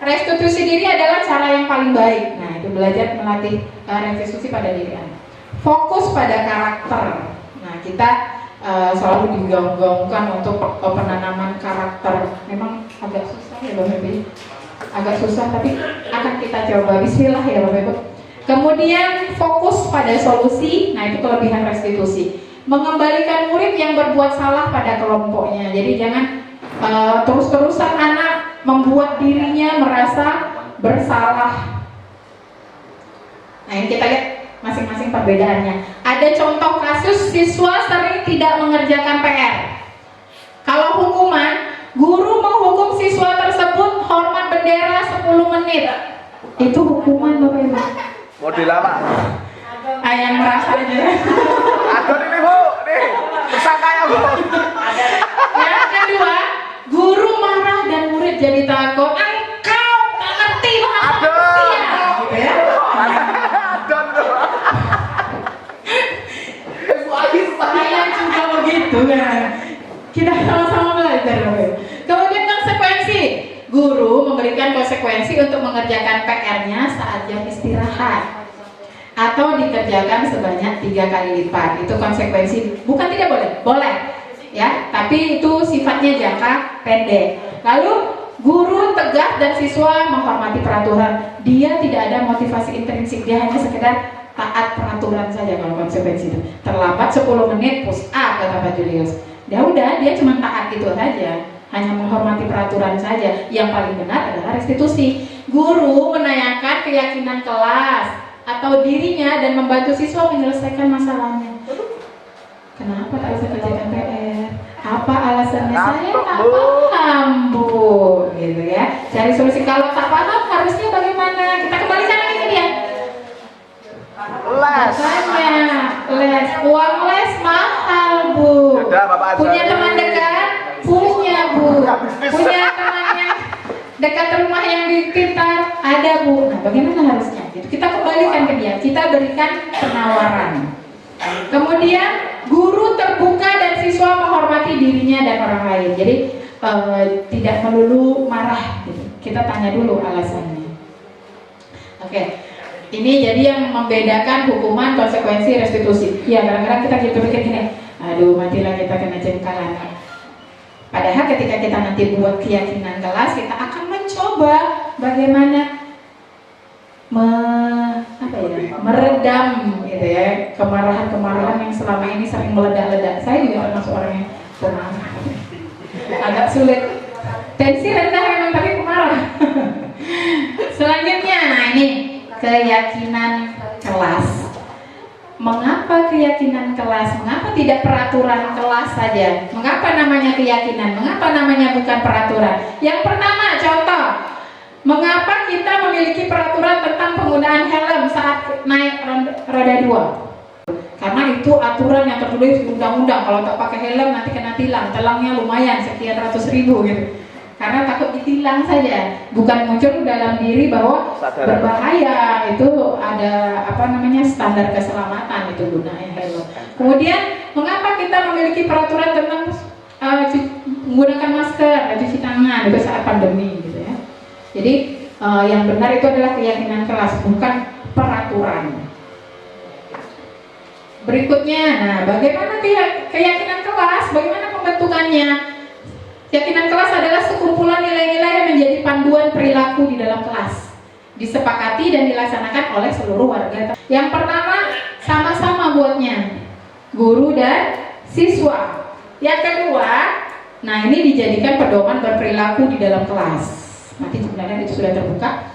Restitusi diri adalah cara yang paling baik. Nah, itu belajar melatih restitusi pada diri Anda. Fokus pada karakter. Nah, kita selalu digaung-gaungkan untuk penanaman karakter. Memang agak susah ya Bapak Ibu. Agak susah, tapi akan kita coba. Bismillah ya Bapak Ibu. Kemudian fokus pada solusi. Nah, itu kelebihan restitusi. Mengembalikan murid yang berbuat salah pada kelompoknya. Jadi jangan terus-terusan anak membuat dirinya merasa bersalah. Nah, ini kita lihat masing-masing perbedaannya. Ada contoh kasus siswa sering tidak mengerjakan PR. Kalau hukuman, guru menghukum siswa tersebut hormat bendera 10 menit. Itu hukuman Bapak Ibu. Model apa? Yang merasa aja. Aduh ini Bu, nih tersangka ya Bu. Yang kedua, guru marah dan murid jadi takut. Engkau tak ngerti bahasa manusia. Gitu ya. Adon tuh. Saya juga begitu kan. Kita sama-sama belajar. Kemudian konsekuensi. Guru memberikan konsekuensi untuk mengerjakan PR-nya saat jam istirahat atau dikerjakan sebanyak 3 kali lipat. Itu konsekuensi. Bukan tidak boleh, boleh. Ya, tapi itu sifatnya jangka pendek. Lalu guru tegas dan siswa menghormati peraturan. Dia tidak ada motivasi intrinsik, dia hanya sekedar taat peraturan saja. Kalau konsekuensi itu terlambat 10 menit push up kata Pak Julius. Ya udah, dia cuma taat itu saja, hanya menghormati peraturan saja. Yang paling benar adalah restitusi. Guru menanyakan keyakinan kelas atau dirinya dan membantu siswa menyelesaikan masalahnya. Kenapa tak bisa kerjakan PR? Apa alasannya? Saya tak paham Bu, gitu ya. Cari solusi. Kalau tak paham harusnya bagaimana? Kita kembalikan lagi ke dia. Les. Makanya les, uang les mahal Bu. Yaudah, Bapak aja. Punya teman dekat? Punya Bu. Punya teman yang dekat rumah yang di sekitar? Ada Bu. Nah, bagaimana harusnya? Kita kembalikan ke dia. Kita berikan penawaran. Kemudian guru terbuka dan siswa menghormati dirinya dan orang lain. Jadi tidak melulu marah. Gitu. Kita tanya dulu alasannya. Oke. Ini jadi yang membedakan hukuman, konsekuensi, restitusi. Ya, kadang-kadang kita gitu pikir gini, aduh matilah kita kena jengkalan. Padahal ketika kita nanti buat keyakinan kelas, kita akan mencoba bagaimana meredam gitu ya, kemarahan-kemarahan yang selama ini sering meledak-ledak. Saya juga termasuk orang yang pemarah. Agak sulit. Tensi rendah memang tapi pemarah. Selanjutnya, nah ini keyakinan kelas. Mengapa keyakinan kelas? Mengapa tidak peraturan kelas saja? Mengapa namanya keyakinan? Mengapa namanya bukan peraturan? Yang pertama, contoh, mengapa kita memiliki peraturan tentang penggunaan helm saat naik roda 2? Karena itu aturan yang tertulis di undang-undang. Kalau tak pakai helm nanti kena tilang. Tilangnya lumayan sekian ratus ribu gitu. Karena takut ditilang saja, bukan muncul dalam diri bahwa berbahaya. Itu ada standar keselamatan itu gunanya helm. Kemudian mengapa kita memiliki peraturan tentang menggunakan masker, cuci tangan itu saat pandemi gitu ya. Jadi yang benar itu adalah keyakinan kelas, bukan peraturan. Berikutnya, nah bagaimana keyakinan kelas? Bagaimana pembentukannya? Keyakinan kelas adalah sekumpulan nilai-nilai yang menjadi panduan perilaku di dalam kelas, disepakati dan dilaksanakan oleh seluruh warga. Yang pertama, sama-sama buatnya, guru dan siswa. Yang kedua, nah ini dijadikan pedoman berperilaku di dalam kelas. Nanti sebenarnya itu sudah terbuka.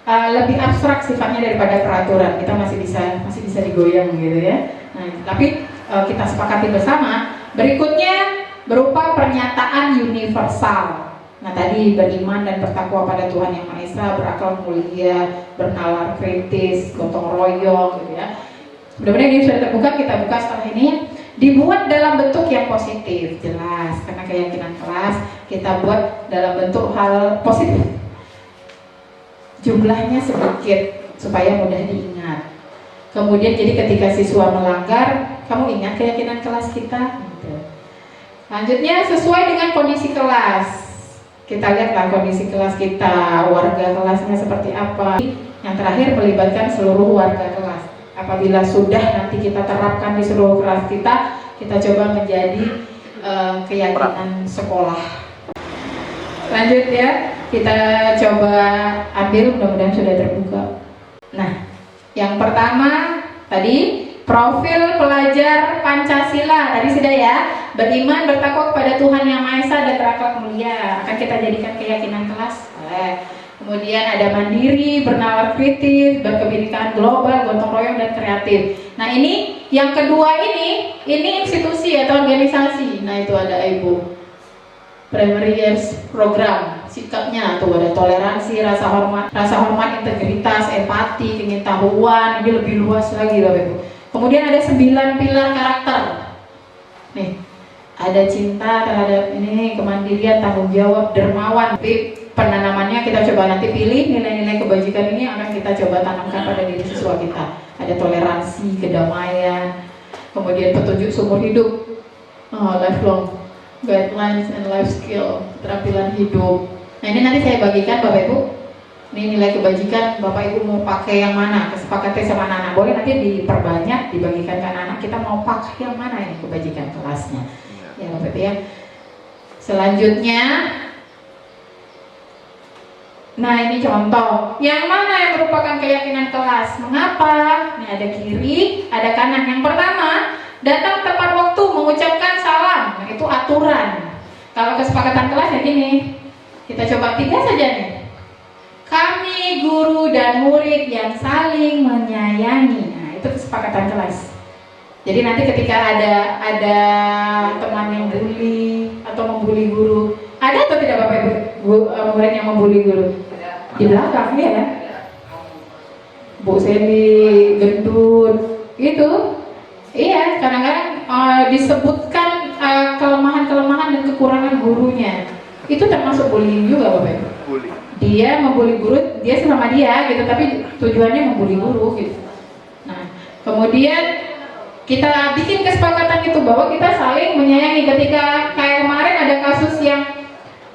Lebih abstrak sifatnya daripada peraturan. Kita masih bisa digoyang gitu ya. Nah, tapi kita sepakati bersama. Berikutnya berupa pernyataan universal. Nah tadi beriman dan bertakwa pada Tuhan Yang Maha Esa, berakal mulia, bernalar kritis, gotong royong gitu ya. Mudah-mudahan ini sudah terbuka, kita buka setelah ini. Dibuat dalam bentuk yang positif, jelas, karena keyakinan kelas kita buat dalam bentuk hal positif. Jumlahnya sedikit supaya mudah diingat. Kemudian jadi ketika siswa melanggar, kamu ingat keyakinan kelas kita. Gitu. Selanjutnya sesuai dengan kondisi kelas. Kita lihatlah kondisi kelas kita, warga kelasnya seperti apa. Yang terakhir melibatkan seluruh warga kelas. Apabila sudah nanti kita terapkan di seluruh kelas kita coba menjadi keyakinan sekolah. Lanjut ya, kita coba ambil, mudah-mudahan sudah terbuka. Nah, yang pertama tadi profil pelajar Pancasila tadi sudah ya, beriman bertakwa kepada Tuhan Yang Maha Esa dan berakhlak mulia, akan kita jadikan keyakinan kelas. Kemudian ada mandiri, bernalar kritis, berkebinekaan global, gotong royong dan kreatif. Nah ini yang kedua ini institusi atau organisasi. Nah itu ada Ibu. Primary years program, sikapnya tuh ada toleransi, rasa hormat, integritas, empati, pengetahuan, ini lebih luas lagi Bapak Ibu. Kemudian ada 9 pilar karakter. Nih, ada cinta terhadap ini, kemandirian, tanggung jawab, dermawan. Tapi penanamannya kita coba nanti pilih nilai-nilai kebajikan ini akan kita coba tanamkan pada diri siswa kita. Ada toleransi, kedamaian, kemudian petunjuk seumur hidup, lifelong guidelines and life skill, keterampilan hidup. Nah ini nanti saya bagikan Bapak Ibu. Ini nilai kebajikan, Bapak Ibu mau pakai yang mana? Kesepakatan sama anak-anak. Boleh nanti diperbanyak, dibagikan ke anak-anak. Kita mau pakai yang mana ini kebajikan kelasnya? Ya Bapak Ibu ya. Selanjutnya, nah ini contoh. Yang mana yang merupakan keyakinan kelas? Mengapa? Ini ada kiri, ada kanan. Yang pertama, datang tepat waktu, mengucapkan salam. Nah, itu aturan. Kalau kesepakatan kelas ya gini. Kita coba 3 saja nih. Kami guru dan murid yang saling menyayangi. Nah, itu kesepakatan kelas. Jadi nanti ketika ada teman yang bully atau membuli guru, ada atau tidak Bapak Ibu murid yang membuli guru? Di belakang ya kan? Bu Seli gendut, gitu. Iya, kadang-kadang disebutkan kelemahan-kelemahan dan kekurangan gurunya. Itu termasuk bullying juga Bapak Ibu. Bully. Dia membuli guru, dia sama dia gitu, tapi tujuannya membuli guru gitu. Nah, kemudian kita bikin kesepakatan itu bahwa kita saling menyayangi. Ketika kayak kemarin ada kasus yang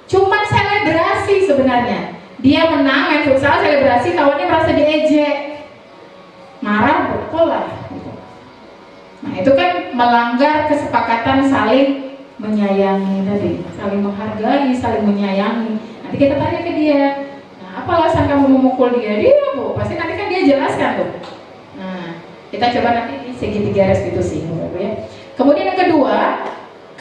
cuman selebrasi sebenarnya. Dia menang main futsal, selebrasi, kawannya merasa diejek. Marah, betul lah. Gitu. Nah itu kan melanggar kesepakatan saling menyayangi tadi, saling menghargai, saling menyayangi. Nanti kita tanya ke dia, nah apa alasan kamu memukul dia? Dia Bu, pasti nanti kan dia jelaskan tuh. Nah kita coba nanti di segitiga restitusi ya. Kemudian yang kedua,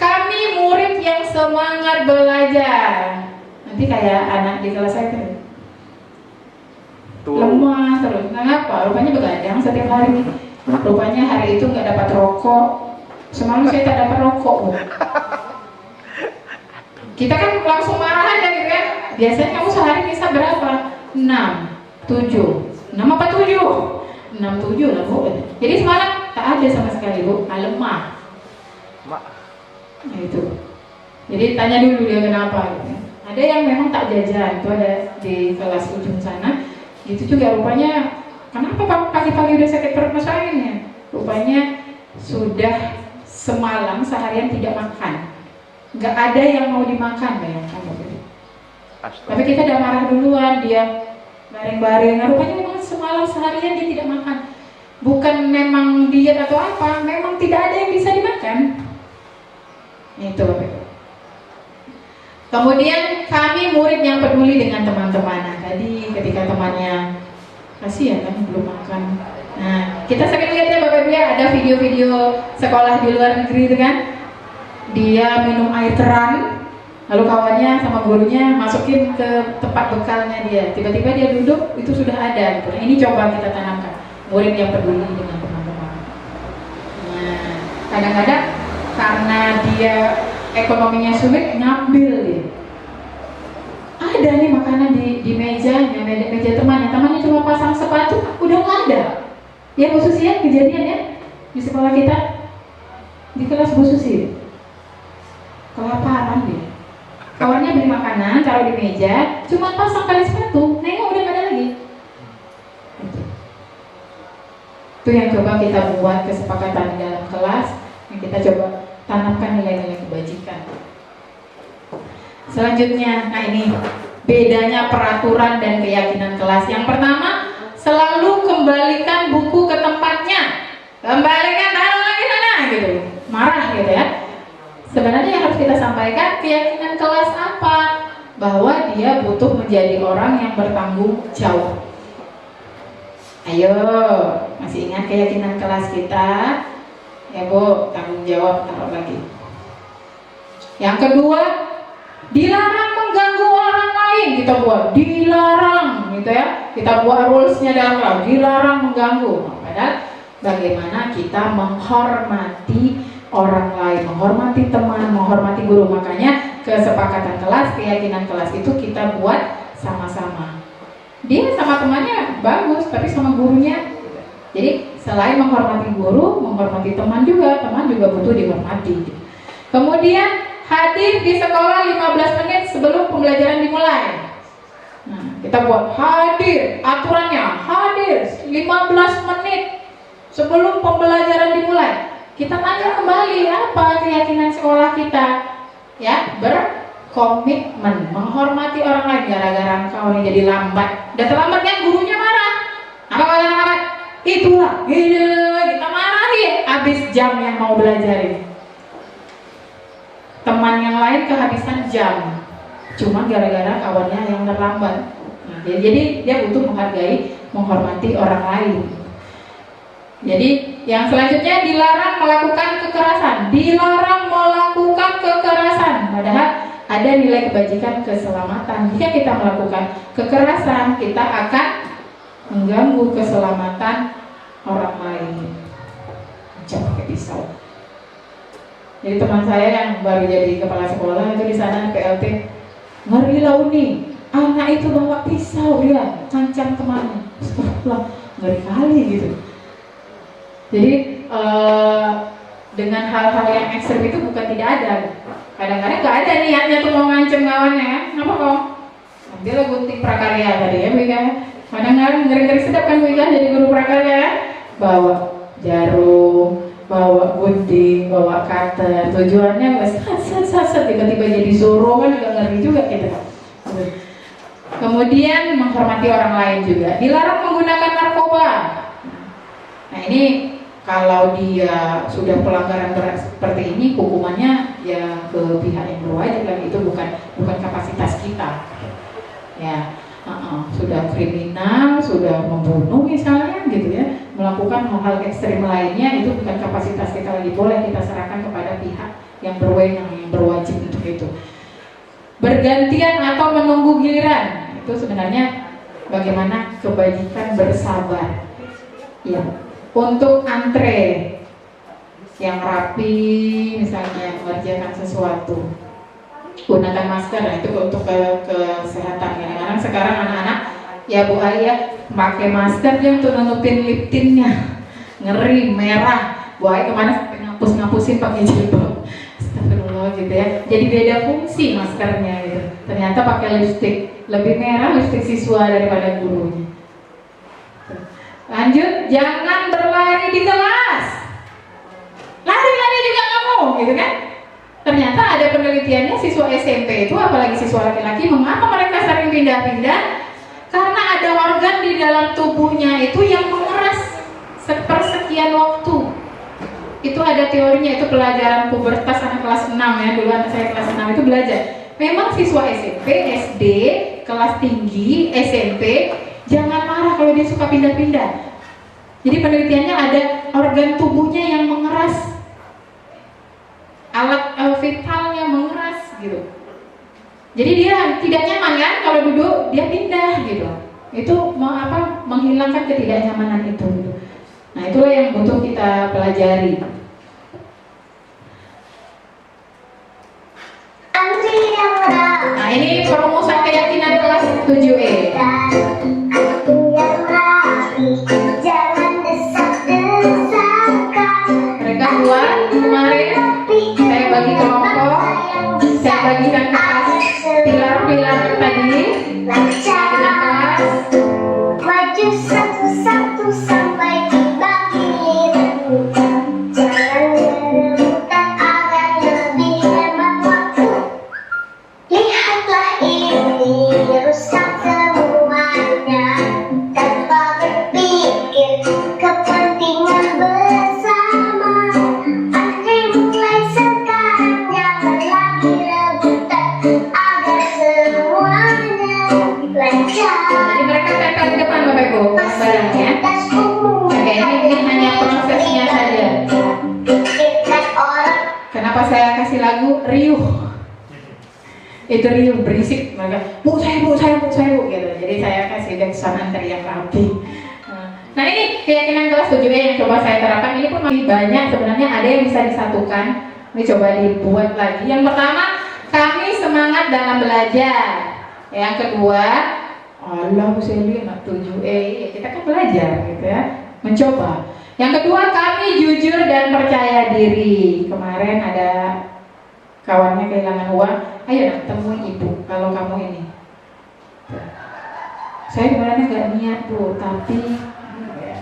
kami murid yang semangat belajar. Nanti kayak anak di kelas saya kan lemah terus, kenapa? Rupanya begadang setiap hari. Rupanya hari itu nggak dapat rokok. Semalam saya tak dapat rokok Bu. Kita kan langsung marah aja gitu kan. Biasanya kamu sehari bisa berapa? 6, 7 6 apa 7? 6, 7 lah Bu. Jadi semalam tak ada sama sekali Bu, lemah. Nah itu. Jadi tanya dulu dia kenapa gitu. Ada yang memang tak jajan, itu ada di kelas ujung sana. Itu juga rupanya, kenapa pagi-pagi udah sakit perut masalahnya? Rupanya sudah semalam seharian tidak makan. Nggak ada yang mau dimakan, bayangkan. Tapi kita udah marah duluan, dia bareng-bareng. Nah, rupanya memang semalam seharian dia tidak makan. Bukan memang diet atau apa, memang tidak ada yang bisa dimakan. Itu Bapak Ibu. Kemudian kami murid yang peduli dengan teman-teman. Nah, tadi ketika temannya kasihan kan belum makan. Nah, kita sering lihat ya Bapak Ibu ya, ada video-video sekolah di luar negeri itu kan. Dia minum air keran, lalu kawannya sama gurunya masukin ke tempat bekalnya dia. Tiba-tiba dia duduk, itu sudah ada. Gitu. Nah, ini coba kita tanamkan, murid yang peduli dengan teman-teman. Nah, kadang-kadang karena dia ekonominya sulit, ngambil dia. Ada nih makanan di mejanya, meja temannya cuma pasang sepatu, udah nggak ada. Ya Bu Susi ya, kejadian ya di sekolah kita, di kelas Bu Susi, kelaparan dia. Kawannya makanan, taruh di meja, cuma pasang tali sepatu, nengok udah nggak ada lagi. Itu yang coba kita buat kesepakatan di dalam kelas, yang kita coba tanamkan nilai-nilai kebajikan. Selanjutnya, nah ini bedanya peraturan dan keyakinan kelas. Yang pertama, selalu kembalikan buku ke tempatnya. Kembalikan, taruh lagi sana gitu. Marah gitu ya. Sebenarnya yang harus kita sampaikan, keyakinan kelas apa? Bahwa dia butuh menjadi orang yang bertanggung jawab. Ayo, masih ingat keyakinan kelas kita? Ya Bu, tanggung jawab, taruh lagi. Yang kedua, dilarang mengganggu orang lain. Kita buat dilarang gitu ya. Kita buat rulesnya dalam kelas, dilarang mengganggu. Padahal bagaimana kita menghormati orang lain, menghormati teman, menghormati guru. Makanya kesepakatan kelas, keyakinan kelas itu kita buat sama-sama. Dia sama temannya bagus, tapi sama gurunya. Jadi selain menghormati guru, menghormati teman juga butuh dihormati. Kemudian hadir di sekolah 15 menit sebelum pembelajaran dimulai. Nah, kita buat hadir, aturannya hadir 15 menit sebelum pembelajaran dimulai. Kita tanya kembali apa keyakinan sekolah kita, ya, berkomitmen menghormati orang lain. Gara-gara engkau nih jadi lambat, udah terlambat kan, gurunya marah. Apa kalian lambat? Itulah, kita marahin. Habis jam yang mau belajar ini. Teman yang lain kehabisan jam, cuma gara-gara kawannya yang terlambat. Nah, jadi dia butuh menghargai, menghormati orang lain. Jadi yang selanjutnya, dilarang melakukan kekerasan. Dilarang melakukan kekerasan. Padahal ada nilai kebajikan keselamatan. Jika kita melakukan kekerasan, kita akan mengganggu keselamatan orang lain. Macam pakai pisau. Jadi teman saya yang baru jadi kepala sekolah itu di sana PLT, ngeri lah Uni, anak itu bawa pisau dia, cancang temannya. Astagfirullah, ngeri kali gitu. Jadi dengan hal-hal yang ekstrem itu bukan tidak ada. Kadang-kadang nggak ada niatnya tuh mau ngancem kawannya, ngapa kok? Dia lah gunting prakarya tadi ya, Wika. Kadang-kadang ngeri-ngeri sedap kan Wika jadi guru prakarya, bawa jarum, bawa gunting, bawa cutter, tujuannya sat tiba-tiba jadi Zoro kan juga ngeri juga gitu. Kemudian menghormati orang lain juga. Dilarang menggunakan narkoba. Nah ini kalau dia sudah pelanggaran berat seperti ini, hukumannya ya ke pihak yang berwajib lagi. Itu bukan kapasitas kita. Ya, sudah kriminal, sudah membunuh misalnya gitu ya, melakukan hal-hal ekstrim lainnya, itu bukan kapasitas kita lagi. Boleh kita serahkan kepada pihak yang berwenang, yang berwajib untuk itu. Bergantian atau menunggu giliran, itu sebenarnya bagaimana kebajikan bersabar. Ya, untuk antre yang rapi, misalnya mengerjakan sesuatu, gunakan masker. Nah, itu untuk kesehatan. Kadang-kadang sekarang anak-anak ya Bu Ai ya pakai masker dia untuk nutupin lip tintnya, ngeri merah. Bu Ai kemana sampai ngapus-ngapusin pakai jilbab. Astagfirullah gitu ya. Jadi beda fungsi maskernya gitu. Ternyata pakai lipstik, lebih merah lipstik siswa daripada gurunya. Lanjut, jangan berlari di kelas. Lari-lari juga kamu, gitu kan? Ternyata ada penelitiannya, siswa SMP itu, apalagi siswa laki-laki, mengapa mereka sering pindah-pindah? Karena ada organ di dalam tubuhnya itu yang mengeras sepersekian waktu. Itu ada teorinya, itu pelajaran pubertas anak kelas 6 ya, dulu anak saya kelas 6 itu belajar. Memang siswa SMP, SD, kelas tinggi, SMP, jangan marah kalau dia suka pindah-pindah. Jadi penelitiannya ada organ tubuhnya yang mengeras, alat vitalnya mengeras gitu. Jadi dia tidak nyaman kan kalau duduk, dia pindah gitu. Itu menghilangkan ketidaknyamanan itu. Nah itulah yang butuh kita pelajari. Nah ini perumusan keyakinan kelas 7E. Mereka buat kemarin, saya bagi kelompok, saya bagikan ke kelas pilar Kenapa saya kasih lagu riuh? Itu riuh, berisik, mereka bu saya bu gitu. Jadi saya kasih backsound yang rapi. Nah ini keyakinan kelas 7 yang coba saya terapkan. Ini pun masih banyak sebenarnya, ada yang bisa disatukan. Ini coba dibuat lagi. Yang pertama, kami semangat dalam belajar. Yang kedua, Allah Museli anak 7 kita kan belajar gitu ya, mencoba. Yang kedua, kami jujur dan percaya diri. Kemarin ada kawannya kehilangan uang, ayo nak temuin ibu kalau kamu ini. Saya sebenarnya nggak niat bu, tapi ada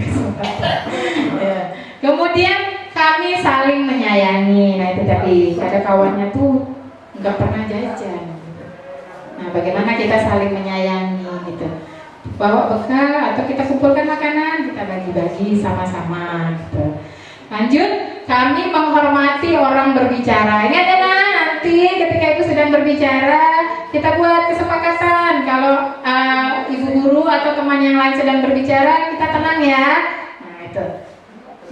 kesempatan. Ya. Kemudian kami saling menyayangi. Nah itu tadi, ada kawannya tuh nggak pernah jajan. Nah bagaimana kita saling menyayangi gitu. Bawa bekal atau kita kumpulkan makanan, kita bagi-bagi sama-sama gitu. Lanjut, kami menghormati orang berbicara. Ini adalah nanti ketika itu sedang berbicara, kita buat kesepakatan kalau ibu guru atau teman yang lain sedang berbicara, kita tenang ya. Nah itu,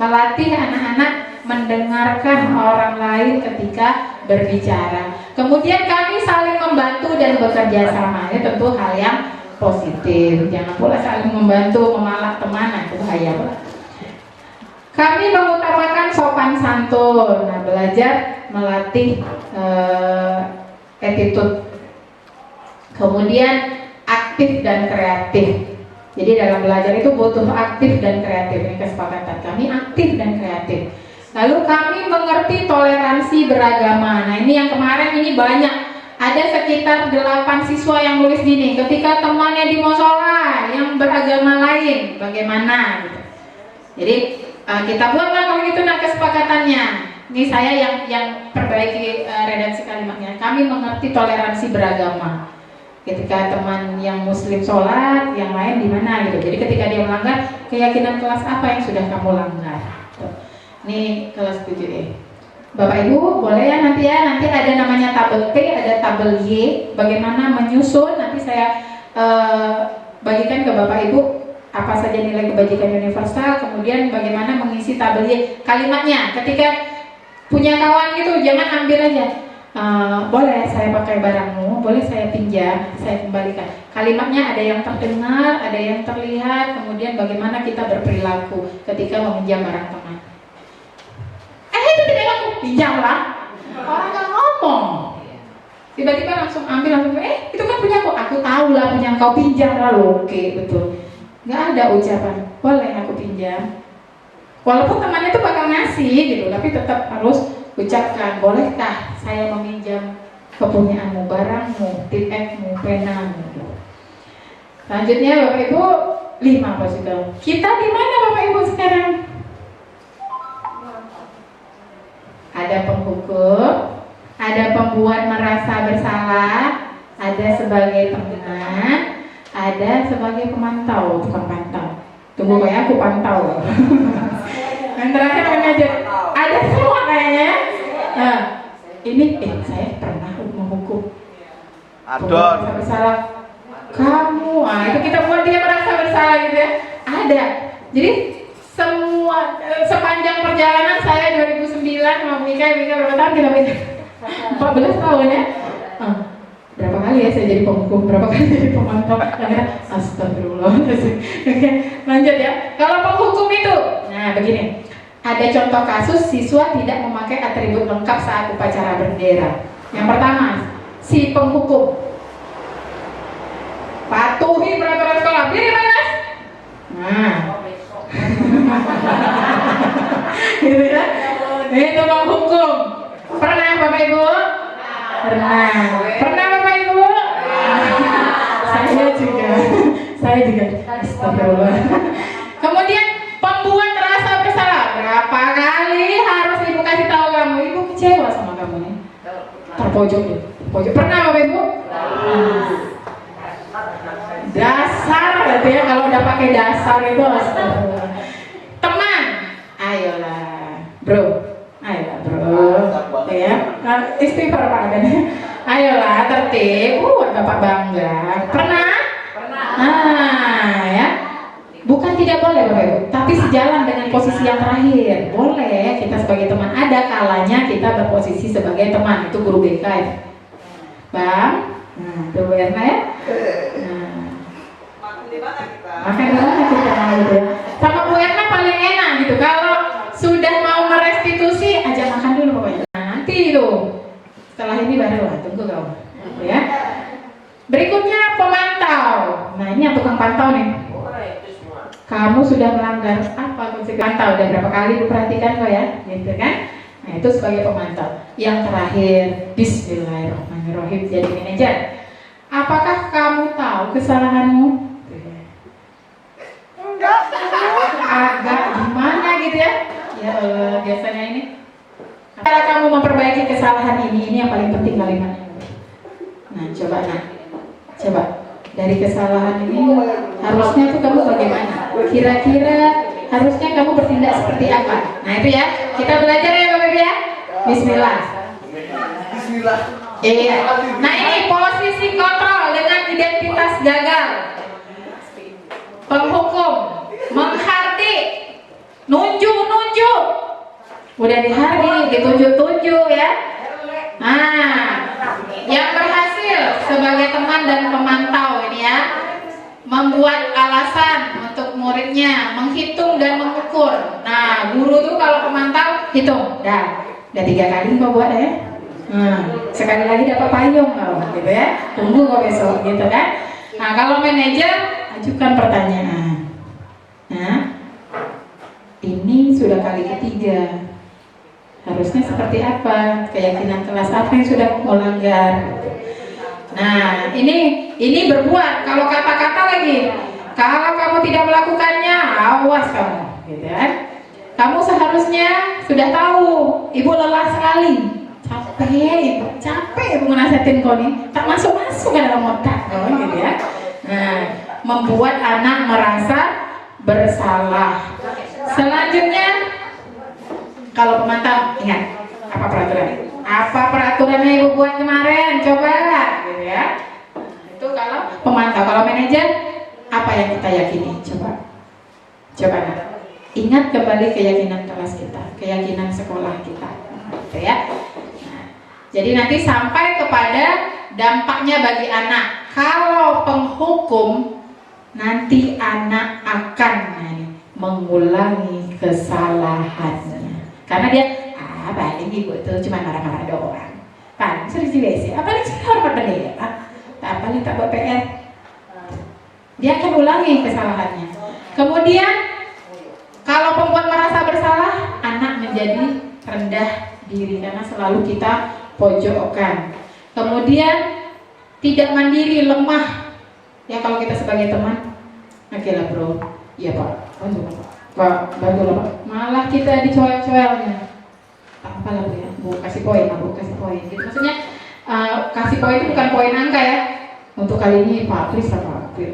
melatih anak-anak mendengarkan orang lain ketika berbicara. Kemudian kami saling membantu dan bekerja sama. Ini tentu hal yang positif. Jangan pula saling membantu memalak teman, itu bahaya. Kami mengutamakan sopan santun. Nah, belajar melatih attitude. Kemudian aktif dan kreatif. Jadi dalam belajar itu butuh aktif dan kreatif. Ini kesepakatan kami, aktif dan kreatif. Lalu kami mengerti toleransi beragama. Nah ini yang kemarin ini banyak. Ada sekitar 8 siswa yang nulis gini, ketika temannya di musola yang beragama lain, bagaimana gitu. Jadi kita buatlah kalau gitu nah kesepakatannya. Ini saya yang perbaiki redaksi kalimatnya. Kami mengerti toleransi beragama. Ketika teman yang muslim sholat, yang lain di mana gitu. Jadi ketika dia melanggar, keyakinan kelas apa yang sudah kamu langgar? Ini kelas 7E. Bapak Ibu boleh ya nanti ada namanya tabel T, ada tabel Y. Bagaimana menyusun? Nanti saya bagikan ke Bapak Ibu apa saja nilai kebajikan universal. Kemudian bagaimana mengisi tabel Y kalimatnya. Ketika punya kawan gitu, jangan ambil aja. Boleh saya pakai barangmu, boleh saya pinjam, saya kembalikan. Kalimatnya ada yang terdengar, ada yang terlihat. Kemudian bagaimana kita berperilaku ketika meminjam barang teman. Itu tidak laku, pinjam lah. Orang nggak ngomong. Tiba-tiba langsung ambil, itu kan punya aku tahu lah punya kau, pinjam lah. Oke, betul. Nggak ada ucapan, boleh aku pinjam. Walaupun temannya itu bakal ngasih gitu, tapi tetap harus ucapkan, bolehkah saya meminjam kepunyaanmu, barangmu, tip-mu, penamu. Selanjutnya Bapak Ibu 5 apa sudah? Kita di mana Bapak Ibu sekarang? Ada penghukum, ada pembuat merasa bersalah, ada sebagai teman, ada sebagai pemantau, tukang pantau. Tunggu kayak aku pantau. Yang terakhir mengajar, ada semua kayaknya. Nah, ini saya pernah menghukum. Merasa bersalah. Kamu, itu kita buat dia merasa bersalah gitu ya. Ada. Jadi semua sepanjang perjalanan saya 2009 mau menikah berapa tahun kita menikah? 14 tahun ya. Berapa kali ya saya jadi penghukum, berapa kali jadi pemantau? Astagfirullah. Oke, lanjut ya. Kalau penghukum itu, nah begini. Ada contoh kasus siswa tidak memakai atribut lengkap saat upacara bendera. Yang pertama, si penghukum patuhi peraturan sekolah. Berdiri Mas. Nah, gitu ya. Itu penghukum. Pernah Bapak Ibu? Pernah. Pernah Bapak Ibu? Saya juga. Astagfirullah. Kemudian pembuat rasa bersalah. Berapa kali harus ibu kasih tahu kamu? Ibu kecewa sama kamu nih. Terpojok ya. Pojok. Pernah Bapak Ibu? Dasar gitu ya, kalau udah pakai dasar itu astagfirullah. Teman, ayolah bro, ya, istighfar Pak Dan. Ayolah tertib, Bapak bangga. Pernah? Nah, ya. Bukan tidak boleh Bapak Ibu, tapi sejalan dengan posisi yang terakhir. Boleh kita sebagai teman, ada kalanya kita berposisi sebagai teman. Itu guru BK ya. Bang, tuh Bu Erna ya. Makan di mana kita gitu ya. Sama Bu Erna paling enak gitu. Kalau sudah mau merestitusi, ajak makan dulu pokoknya. Nanti itu. Setelah ini baru lah, tunggu kau. Ya. Berikutnya pemantau. Nah, ini yang tukang pantau nih. Kamu sudah melanggar apa konsekuensi pantau? Udah berapa kali diperhatikan kok ya, gitu kan? Nah, itu sebagai pemantau. Yang terakhir, Bismillahirrahmanirrahim, jadi manajer. Apakah kamu tahu kesalahanmu? Enggak. Agak gimana gitu ya? Ya Allah, biasanya ini. Cara kamu memperbaiki kesalahan ini yang paling penting kalimatnya. Nah, coba dari kesalahan ini harusnya tuh kamu bagaimana? Kira-kira harusnya kamu bertindak seperti apa? Nah itu ya, kita belajar ya Bapak Ibu ya. Bismillah. Bismillah. Iya. Nah ini posisi kontrol dengan identitas gagal. Penghukum, menghardi, nunjuk. Udah dihardi, ditunjuk-tunjuk ya. Nah, yang berhasil sebagai teman dan pemantau ini ya, membuat alasan untuk muridnya, menghitung dan mengukur. Nah, guru tuh kalau pemantau hitung, udah 3 kali kau buat ya. Sekali lagi dapat payung kau, gitu ya. Tunggu kau besok, gitu kan. Nah, kalau manajer ajukan pertanyaan. Nah, ini sudah kali ketiga. Harusnya seperti apa? Keyakinan kelas apa yang sudah melanggar? Nah, ini berbuat. Kalau kata-kata lagi, kalau kamu tidak melakukannya, awas kamu, gitu kan? Kamu seharusnya sudah tahu, ibu lelah sekali, capek ibu menasihatin kau nih, tak masuk ke dalam otak kau, gitu ya. Nah, membuat anak merasa bersalah. Selanjutnya, kalau pemantau, ingat apa peraturan? Apa peraturannya ibu buat kemarin? Coba, gitu ya. Itu kalau pemantau. Kalau manajer, apa yang kita yakini? Coba nah. Ingat kembali keyakinan kelas kita, keyakinan sekolah kita, gitu ya. Nah, jadi nanti sampai kepada dampaknya bagi anak. Kalau penghukum, nanti anak akan mengulangi kesalahannya. Karena dia, paling ibu itu cuma marah-marah doang. Paling sering di WC, paling sering hormat bendera, paling tak buat PR. Dia akan ulangi kesalahannya. Kemudian, kalau perempuan merasa bersalah, anak menjadi rendah diri karena selalu kita pojokkan. Kemudian, tidak mandiri, lemah. Ya kalau kita sebagai teman, oke lah bro, iya pak, bantu pak, bantu lah pak. Malah kita dicoel-coelnya. Apa lah ya, bu kasih poin, kasih poin. Gitu. Maksudnya kasih poin itu bukan poin angka ya. Untuk kali ini pak, please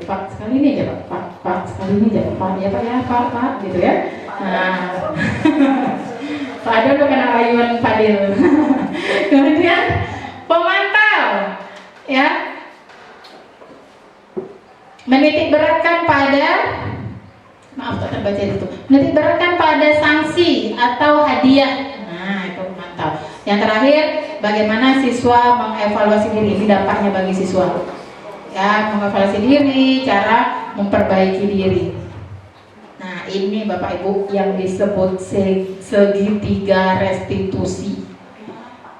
pak, sekali ini aja pak, sekali ini aja pak, ya pak, gitu ya. Nah, Pak Ado udah kena rayuan Fadil. Kemudian pemantau, ya, menitik beratkan pada, maaf tak terbaca itu, menitik beratkan pada sanksi atau hadiah. Nah, itu mantap. Yang terakhir, bagaimana siswa mengevaluasi diri. Ini dampaknya bagi siswa. Ya, mengevaluasi diri, cara memperbaiki diri. Nah, ini Bapak Ibu yang disebut segitiga restitusi.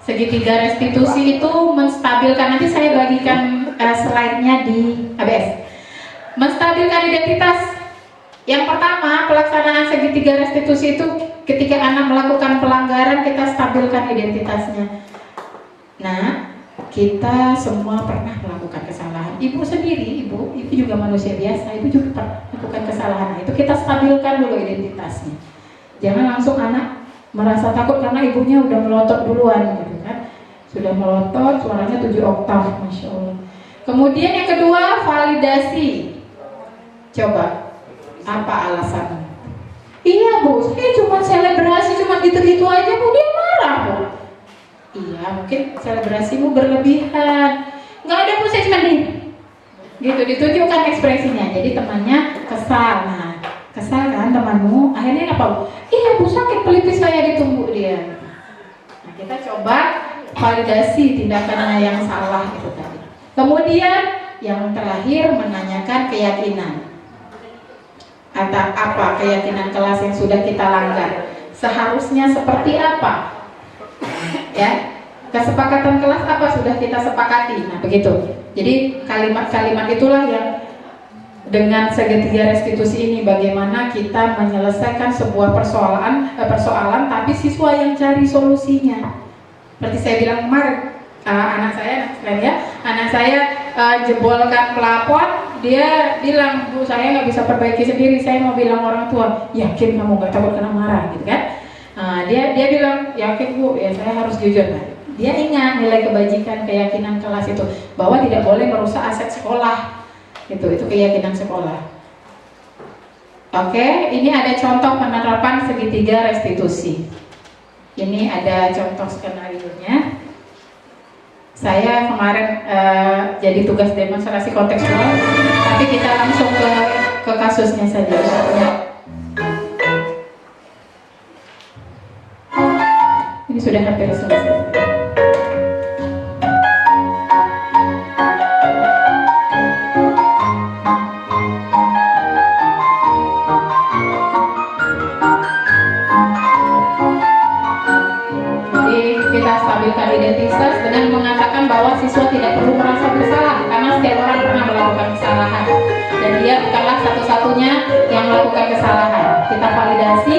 Segitiga restitusi itu menstabilkan, nanti saya bagikan slide-nya di ABS. Menstabilkan identitas. Yang pertama, pelaksanaan segitiga restitusi itu ketika anak melakukan pelanggaran, kita stabilkan identitasnya. Nah, kita semua pernah melakukan kesalahan. Ibu sendiri, ibu juga manusia biasa, ibu juga pernah melakukan kesalahan. Itu kita stabilkan dulu identitasnya. Jangan langsung anak merasa takut karena ibunya udah melotot duluan, gitu kan? Sudah melotot, suaranya 7 oktav, masya Allah. Kemudian yang kedua, validasi. Coba. Apa alasannya? Iya bu, saya cuma selebrasi, cuma gitu-gitu aja bu, dia marah bu. Iya, mungkin selebrasimu berlebihan. Nggak ada bu, saya cuma gitu, ditunjukkan ekspresinya. Jadi temannya kesal. Nah, kesal kan temanmu, akhirnya apa Bu? Iya Bu, sakit pelipis saya ditumbuk dia. Nah, kita coba validasi tindakannya yang salah itu tadi. Kemudian yang terakhir menanyakan keyakinan. Atau apa keyakinan kelas yang sudah kita langgar? Seharusnya seperti apa? Ya, kesepakatan kelas apa sudah kita sepakati? Nah begitu. Jadi kalimat-kalimat itulah yang dengan segitiga restitusi ini bagaimana kita menyelesaikan sebuah persoalan tapi siswa yang cari solusinya. Seperti saya bilang kemarin, anak saya jebolkan plafon, dia bilang, Bu saya nggak bisa perbaiki sendiri, saya mau bilang orang tua. Yakin kamu nggak takut kena marah gitu kan? Dia bilang yakin Bu, ya saya harus jujur kan. Dia ingat nilai kebajikan keyakinan kelas itu bahwa tidak boleh merusak aset sekolah. Itu keyakinan sekolah. Oke, ini ada contoh penerapan segitiga restitusi. Ini ada contoh skenarionya. Saya kemarin jadi tugas demonstrasi kontekstual, tapi kita langsung ke kasusnya saja. Ini sudah hampir selesai. Identitas dengan mengatakan bahwa siswa tidak perlu merasa bersalah karena setiap orang pernah melakukan kesalahan dan dia bukanlah satu-satunya yang melakukan kesalahan. Kita validasi.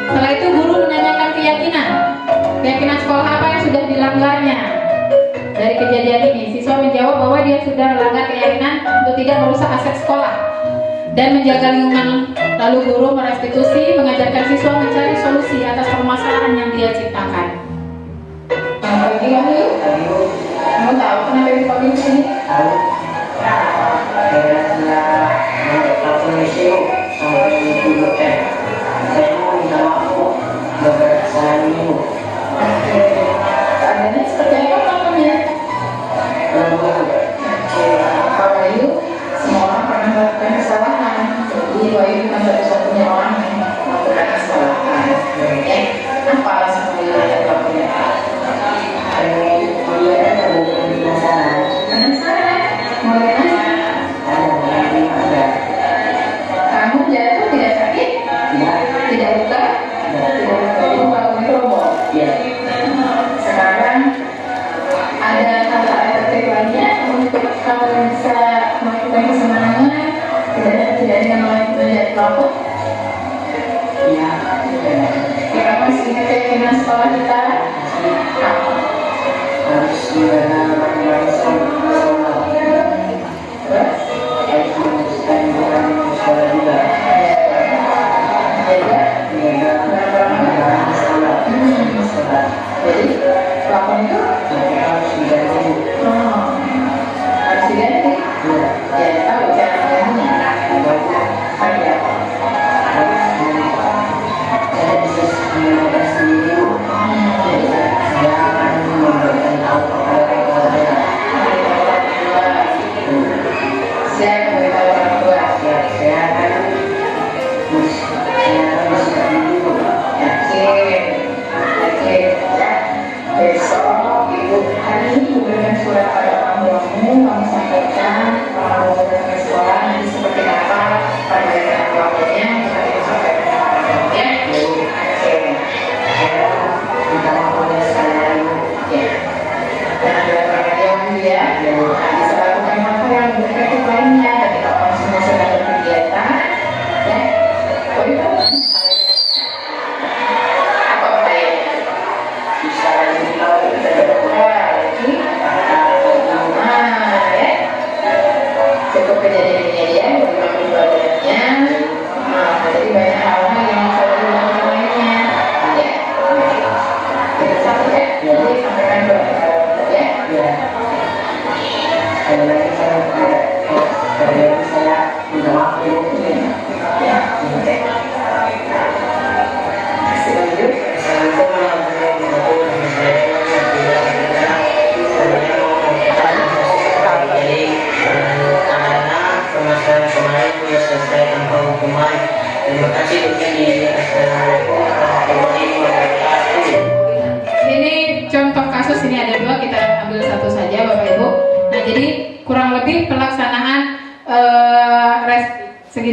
Setelah itu guru menanyakan keyakinan sekolah apa yang sudah dilanggarnya. Dari kejadian ini siswa menjawab bahwa dia sudah melanggar keyakinan untuk tidak merusak aset sekolah dan menjaga lingkungan. Lalu guru merestitusi, mengajarkan siswa mencari solusi atas permasalahan yang dia ciptakan. Pagi kamu yuk. Kamu tahu kenapa dipanggil ke sini? Tahu. Karena aku misi sampai dulu saya mau minta maaf beberapa kesalahan ini. Keadaannya seperti apa namanya? Kalau Bayu, semua orang pernah melakukan kesalahan. Jadi Bayu bukan satu-satunya orang yang melakukan kesalahan. Apa alasan Bayu yang melakukan? Kamu jatuh tidak sakit? Tidak luka? Sekarang ada hal-hal efektif lainnya untuk kamu bisa melakukan kesenangan tidak dengan menjadi kelompok? Iya. Kita masih ingat keyakinan sekolah kita? Harus benar-benar sekolah. Terus? Harus meneruskan bukan sekolah juga. Jadi, pelakon itu harus diganti. Harus diganti? Ya, tahu cara menggantinya. Tapi apa? Harus saya bisa menggunakan sendiri. Saya akan memberikan tahu kepada orang tua. Saya akan memberitahu orang tua. Saya akan bersikap dulu. Yakin. Besok ibu hari ini memberikan surat pada orang tuamu, kamu sampaikan kalau mau datang ke sekolah nanti seperti apa perbaikan keluarganya kita bisa sampaikan ke orang tuanya. Saya minta maaf pada sekalian ya. Dan ada perhatian ya. Bisa lakukan hal yang lebih efektif lainnya ketika orang semua sedang berkegiatan. Ya, kok itu? Cukup kejadian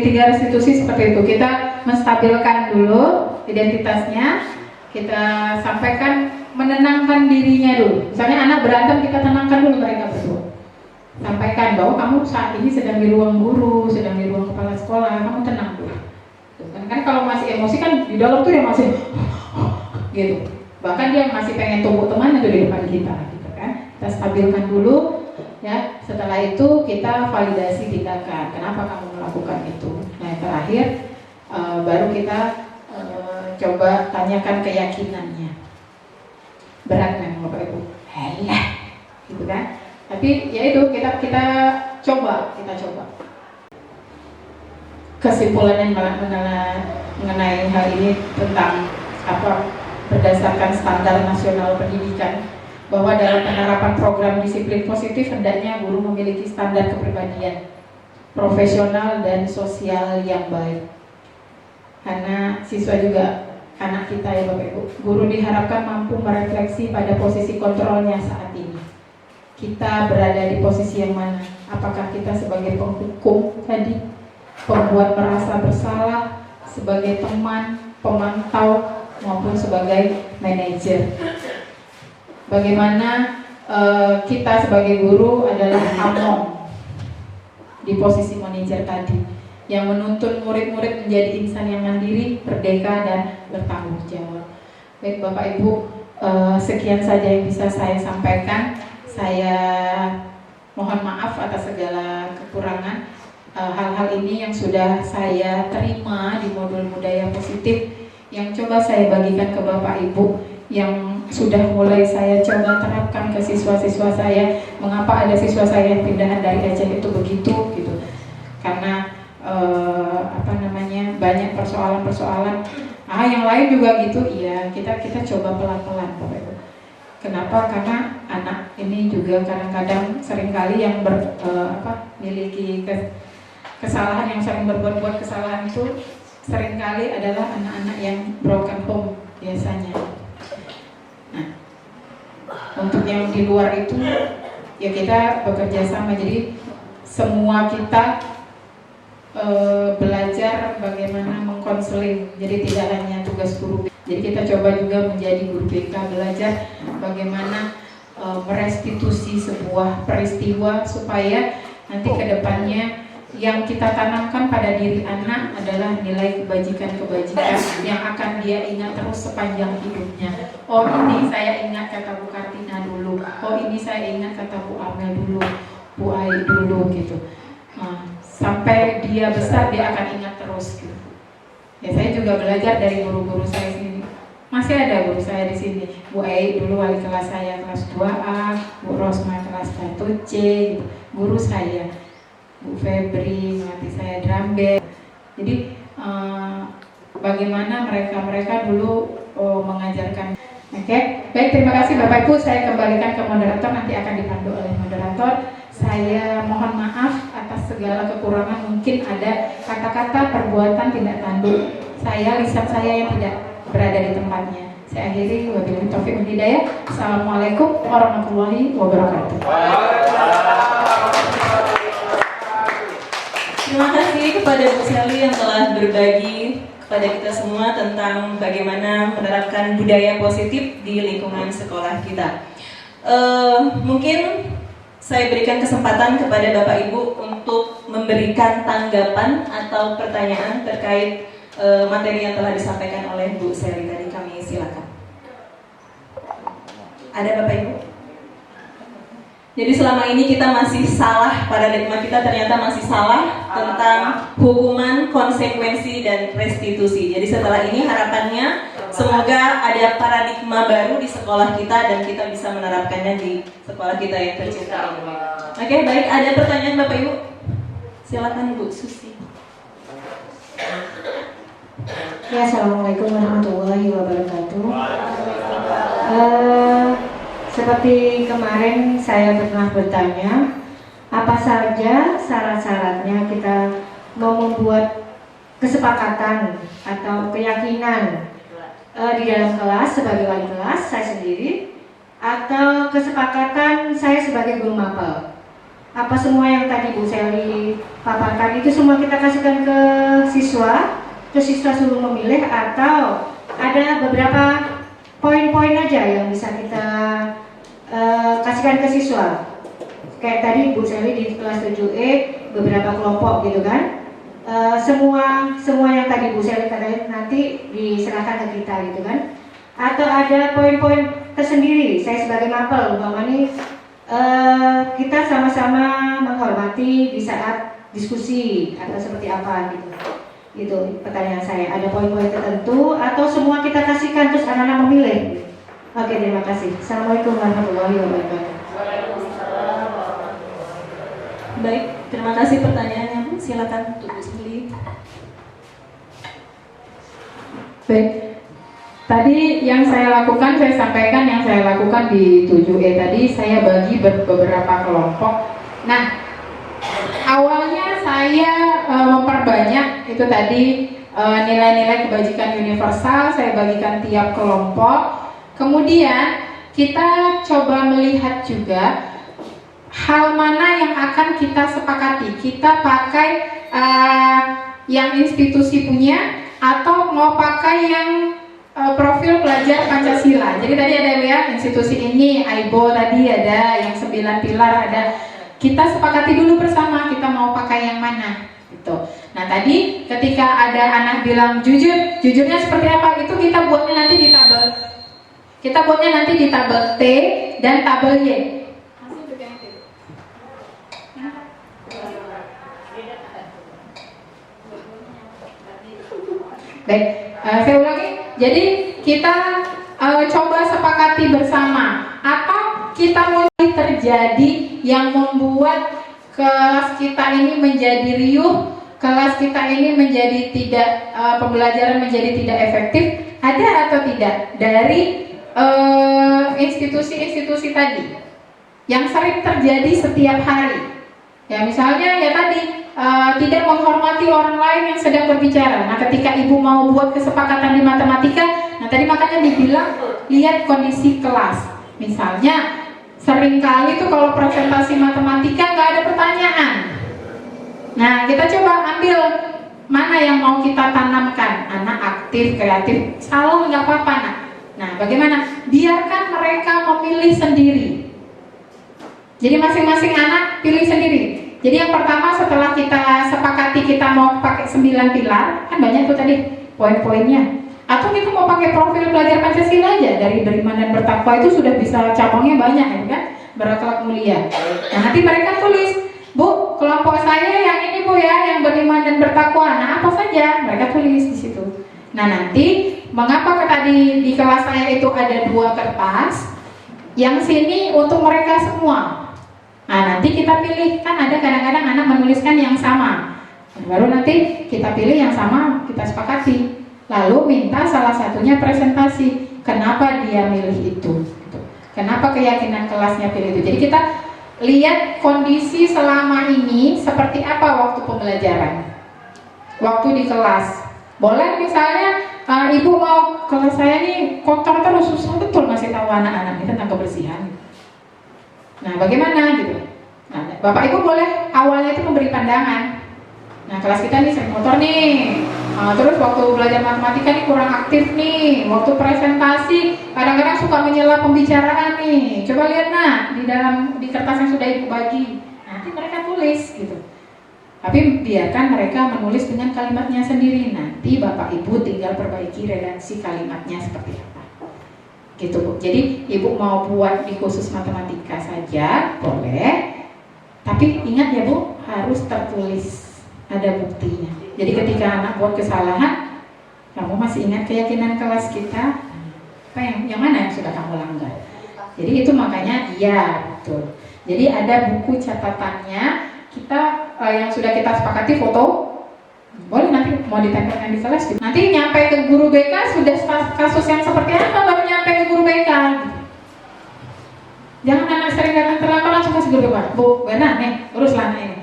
tiga restitusi seperti itu. Kita menstabilkan dulu identitasnya, kita sampaikan, menenangkan dirinya dulu. Misalnya anak berantem, kita tenangkan dulu mereka berdua. Sampaikan bahwa kamu saat ini sedang di ruang guru, sedang di ruang kepala sekolah, kamu tenang dulu. Kan kalau masih emosi kan di dalam tuh dia masih gitu. Bahkan dia masih pengen tumbuk temannya tuh di depan kita, gitu kan. Kita stabilkan dulu, ya. Setelah itu kita validasi tindakan. Kenapa kamu melakukan itu? Nah, yang terakhir baru kita coba tanyakan keyakinannya. Berat kan Bapak Ibu? Helah, gitu kan? Tapi ya itu kita coba. Kesimpulannya mengenai hal ini tentang berdasarkan standar nasional pendidikan, bahwa dalam penerapan program disiplin positif hendaknya guru memiliki standar kepribadian profesional dan sosial yang baik. Karena siswa juga anak kita ya Bapak Ibu. Guru diharapkan mampu merefleksi pada posisi kontrolnya saat ini. Kita berada di posisi yang mana? Apakah kita sebagai penghukum tadi, pembuat merasa bersalah, sebagai teman, pemantau, maupun sebagai manajer? Bagaimana kita sebagai guru adalah among di posisi manajer tadi, yang menuntun murid-murid menjadi insan yang mandiri, merdeka, dan bertanggung jawab. Baik Bapak Ibu, sekian saja yang bisa saya sampaikan. Saya mohon maaf atas segala kekurangan. Hal-hal ini yang sudah saya terima di modul budaya positif, yang coba saya bagikan ke Bapak Ibu, yang sudah mulai saya coba terapkan ke siswa-siswa saya. Mengapa ada siswa saya yang pindahan dari Aceh itu begitu gitu? Karena banyak persoalan-persoalan. Yang lain juga gitu. Iya, kita coba pelan-pelan Bapak Ibu. Kenapa? Karena anak ini juga kadang-kadang seringkali yang miliki kesalahan, yang sering berbuat kesalahan itu seringkali adalah anak-anak yang broken home biasanya. Nah, untuk yang di luar itu ya kita bekerja sama. Jadi semua kita belajar bagaimana mengkonseling. Jadi tidak hanya tugas guru. Jadi kita coba juga menjadi guru BK, belajar bagaimana merestitusi sebuah peristiwa supaya nanti ke depannya yang kita tanamkan pada diri anak adalah nilai kebajikan-kebajikan yang akan dia ingat terus sepanjang hidupnya. Oh, ini saya ingat kata Bu Kartina dulu. Oh, ini saya ingat kata Bu Amel dulu, Bu Ai dulu gitu. Sampai dia besar dia akan ingat terus gitu. Ya, saya juga belajar dari guru-guru saya sini. Masih ada guru saya di sini. Bu Ai dulu wali kelas saya kelas 2A, Bu Rosma kelas 1C gitu. Guru saya. Bu Febri melatih saya drum band. Jadi bagaimana mereka dulu mengajarkan. Oke, baik, terima kasih Bapak Ibu. Saya kembalikan ke moderator, nanti akan dipandu oleh moderator. Saya mohon maaf atas segala kekurangan, mungkin ada kata-kata, perbuatan, tindak tanduk lisan saya yang tidak berada di tempatnya. Saya akhiri, wabillahi taufiq wal hidayah. Assalamualaikum warahmatullahi wabarakatuh. Terima kasih kepada Bu Sally yang telah berbagi kepada kita semua tentang bagaimana menerapkan budaya positif di lingkungan sekolah kita. Mungkin saya berikan kesempatan kepada Bapak Ibu untuk memberikan tanggapan atau pertanyaan terkait materi yang telah disampaikan oleh Bu Sally tadi. Kami silakan. Ada Bapak Ibu? Jadi selama ini kita masih salah, paradigma kita ternyata masih salah tentang hukuman, konsekuensi, dan restitusi. Jadi setelah ini harapannya semoga ada paradigma baru di sekolah kita dan kita bisa menerapkannya di sekolah kita yang tercinta ini. Oke, baik, ada pertanyaan Bapak Ibu? Silakan Bu Susi. Ya, assalamualaikum warahmatullahi wabarakatuh. Seperti kemarin saya pernah bertanya, apa saja syarat-syaratnya kita mau membuat kesepakatan atau keyakinan di dalam kelas sebagai wali kelas saya sendiri, atau kesepakatan saya sebagai guru mapel. apa semua yang tadi Bu Sally paparkan itu semua kita kasihkan ke siswa, terus siswa suruh memilih, atau ada beberapa poin-poin aja yang bisa kita kasihkan ke siswa. Kayak tadi Bu Sally di kelas 7E beberapa kelompok gitu kan. Semua yang tadi Bu Sally katakan nanti diserahkan ke kita gitu kan. Atau ada poin-poin tersendiri. Saya sebagai mapel umpamanya kita sama-sama menghormati di saat diskusi atau seperti apa gitu. Itu pertanyaan saya. Ada poin-poin tertentu atau semua kita kasihkan terus anak-anak memilih? Oke, terima kasih. Assalamualaikum warahmatullahi wabarakatuh. Baik, terima kasih pertanyaannya Bu. Silakan untuk Bu Sally. Baik. Tadi yang saya lakukan, saya sampaikan yang saya lakukan di 7E tadi, saya bagi beberapa kelompok. Nah, awalnya saya memperbanyak itu tadi nilai-nilai kebajikan universal, saya bagikan tiap kelompok. Kemudian kita coba melihat juga hal mana yang akan kita sepakati. Kita pakai yang institusi punya atau mau pakai yang profil pelajar Pancasila. Jadi tadi ada ya institusi ini, AIBO tadi ada, yang 9 pilar ada. Kita sepakati dulu bersama kita mau pakai yang mana gitu. Nah tadi ketika ada anak bilang jujurnya seperti apa, itu kita buatnya nanti di tabel. Kita buatnya nanti di tabel T dan tabel Y. Baik, saya ulangi. Jadi kita coba sepakati bersama, atau kita mulai terjadi yang membuat kelas kita ini menjadi riuh, kelas kita ini menjadi tidak pembelajaran menjadi tidak efektif. Ada atau tidak dari institusi-institusi tadi yang sering terjadi setiap hari? Ya misalnya ya tadi tidak menghormati orang lain yang sedang berbicara. Nah ketika ibu mau buat kesepakatan di matematika, nah tadi makanya dibilang lihat kondisi kelas. Misalnya seringkali tuh kalau presentasi matematika nggak ada pertanyaan. Nah kita coba ambil mana yang mau kita tanamkan. Anak aktif, kreatif, salah nggak apa-apa nak. Nah bagaimana? Biarkan mereka memilih sendiri. Jadi masing-masing anak pilih sendiri. Jadi yang pertama setelah kita sepakati kita mau pakai 9 pilar, kan banyak tuh tadi poin-poinnya. Atau kita mau pakai profil pelajar Pancasila aja, dari beriman dan bertakwa itu sudah bisa cabangnya banyak ya kan? Berakhlak mulia. Nah nanti mereka tulis, Bu, kelompok saya yang ini Bu ya, yang beriman dan bertakwa. Nah apa saja mereka tulis di situ. Nah nanti mengapa tadi di kelas saya itu ada 2 kertas, yang sini untuk mereka semua. Nah nanti kita pilih, kan ada kadang-kadang anak menuliskan yang sama, baru nanti kita pilih yang sama, kita sepakati, lalu minta salah satunya presentasi kenapa dia milih itu, kenapa keyakinan kelasnya pilih itu. Jadi kita lihat kondisi selama ini seperti apa waktu pembelajaran, waktu di kelas. Boleh misalnya ibu mau, kalau saya nih kotor terus, susah betul ngasih tahu anak-anak ini tentang kebersihan. Nah bagaimana gitu? Nah, Bapak Ibu boleh awalnya itu memberi pandangan. Nah kelas kita nih sering kotor nih, terus waktu belajar matematika nih kurang aktif nih, waktu presentasi kadang-kadang suka menyela pembicaraan nih. Coba lihat di kertas yang sudah Ibu bagi, nanti mereka tulis gitu. Tapi biarkan mereka menulis dengan kalimatnya sendiri. Nanti Bapak Ibu tinggal perbaiki redaksi kalimatnya seperti apa. Gitu Bu. Jadi Ibu mau buat di khusus matematika saja boleh, tapi ingat ya Bu, harus tertulis, ada buktinya. Jadi ketika anak buat kesalahan, kamu masih ingat keyakinan kelas kita? Apa yang mana yang sudah kamu langgar? Jadi itu makanya iya betul. Jadi ada buku catatannya, kita yang sudah kita sepakati foto. Boleh nanti mau ditempelkan di kelas gitu. Nanti nyampe ke guru BK sudah kasus yang seperti apa baru nyampe ke guru BK gitu. Jangan anak sering datang terlambat langsung kasih guru BK. Bu, benar nih, uruslah anak ini.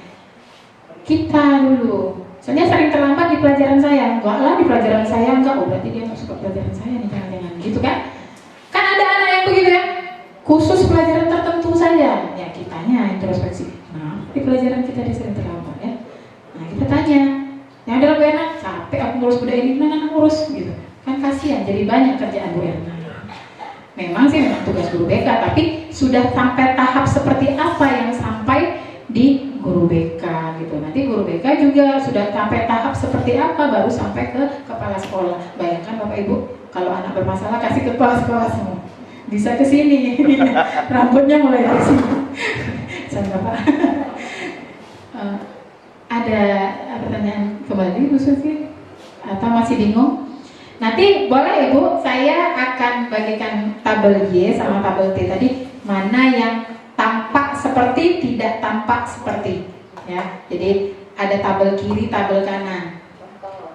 Kita dulu. Soalnya sering terlambat di pelajaran saya. Enggak lah, di pelajaran saya enggak. Oh berarti dia nggak suka pelajaran saya nih, jangan-jangan gitu kan? Kan ada anak yang begitu ya, khusus pelajaran tertentu saja. Ya. kitanya introspeksi. Nah, di pelajaran kita dia sering terlambat ya. Nah, kita tanya, yang adalah Bu Erna, capek aku ngurus budaya ini, mana ngurus gitu. Kan kasihan, jadi banyak kerjaan Bu Erna. Memang sih memang tugas guru BK, tapi sudah sampai tahap seperti apa yang sampai di guru BK gitu. Nanti guru BK juga sudah sampai tahap seperti apa baru sampai ke kepala sekolah. Bayangkan Bapak Ibu, kalau anak bermasalah kasih ke kepala sekolah semua. Bisa ke sini, rambutnya mulai dari sini. Saya Pak. Ada pertanyaan kembali Bu Sufi? Atau masih bingung? Nanti boleh Ibu, saya akan bagikan tabel Y sama tabel T tadi, mana yang tampak seperti, tidak tampak seperti ya. Jadi ada tabel kiri, tabel kanan.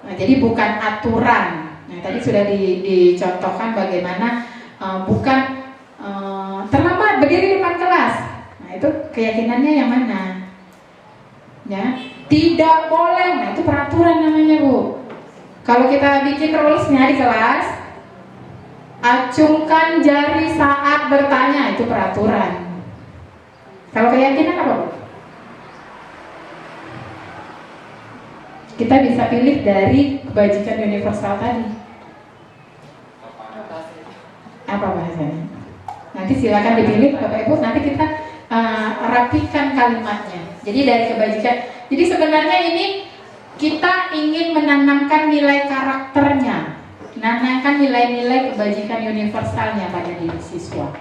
Nah, jadi bukan aturan. Nah, tadi sudah dicontohkan bagaimana bukan terlambat berdiri depan kelas. Nah, itu keyakinannya yang mana? Ya, tidak boleh. Nah, itu peraturan namanya, Bu. Kalau kita bikin rulesnya di kelas, acungkan jari saat bertanya, itu peraturan. Kalau keyakinan apa, Bu? Kita bisa pilih dari kebajikan universal tadi. Apa bahasanya? Nanti silakan dipilih Bapak Ibu, nanti kita rapikan kalimatnya. Jadi dari kebajikan. Jadi sebenarnya ini kita ingin menanamkan nilai karakternya, menanamkan nilai-nilai kebajikan universalnya pada diri siswa.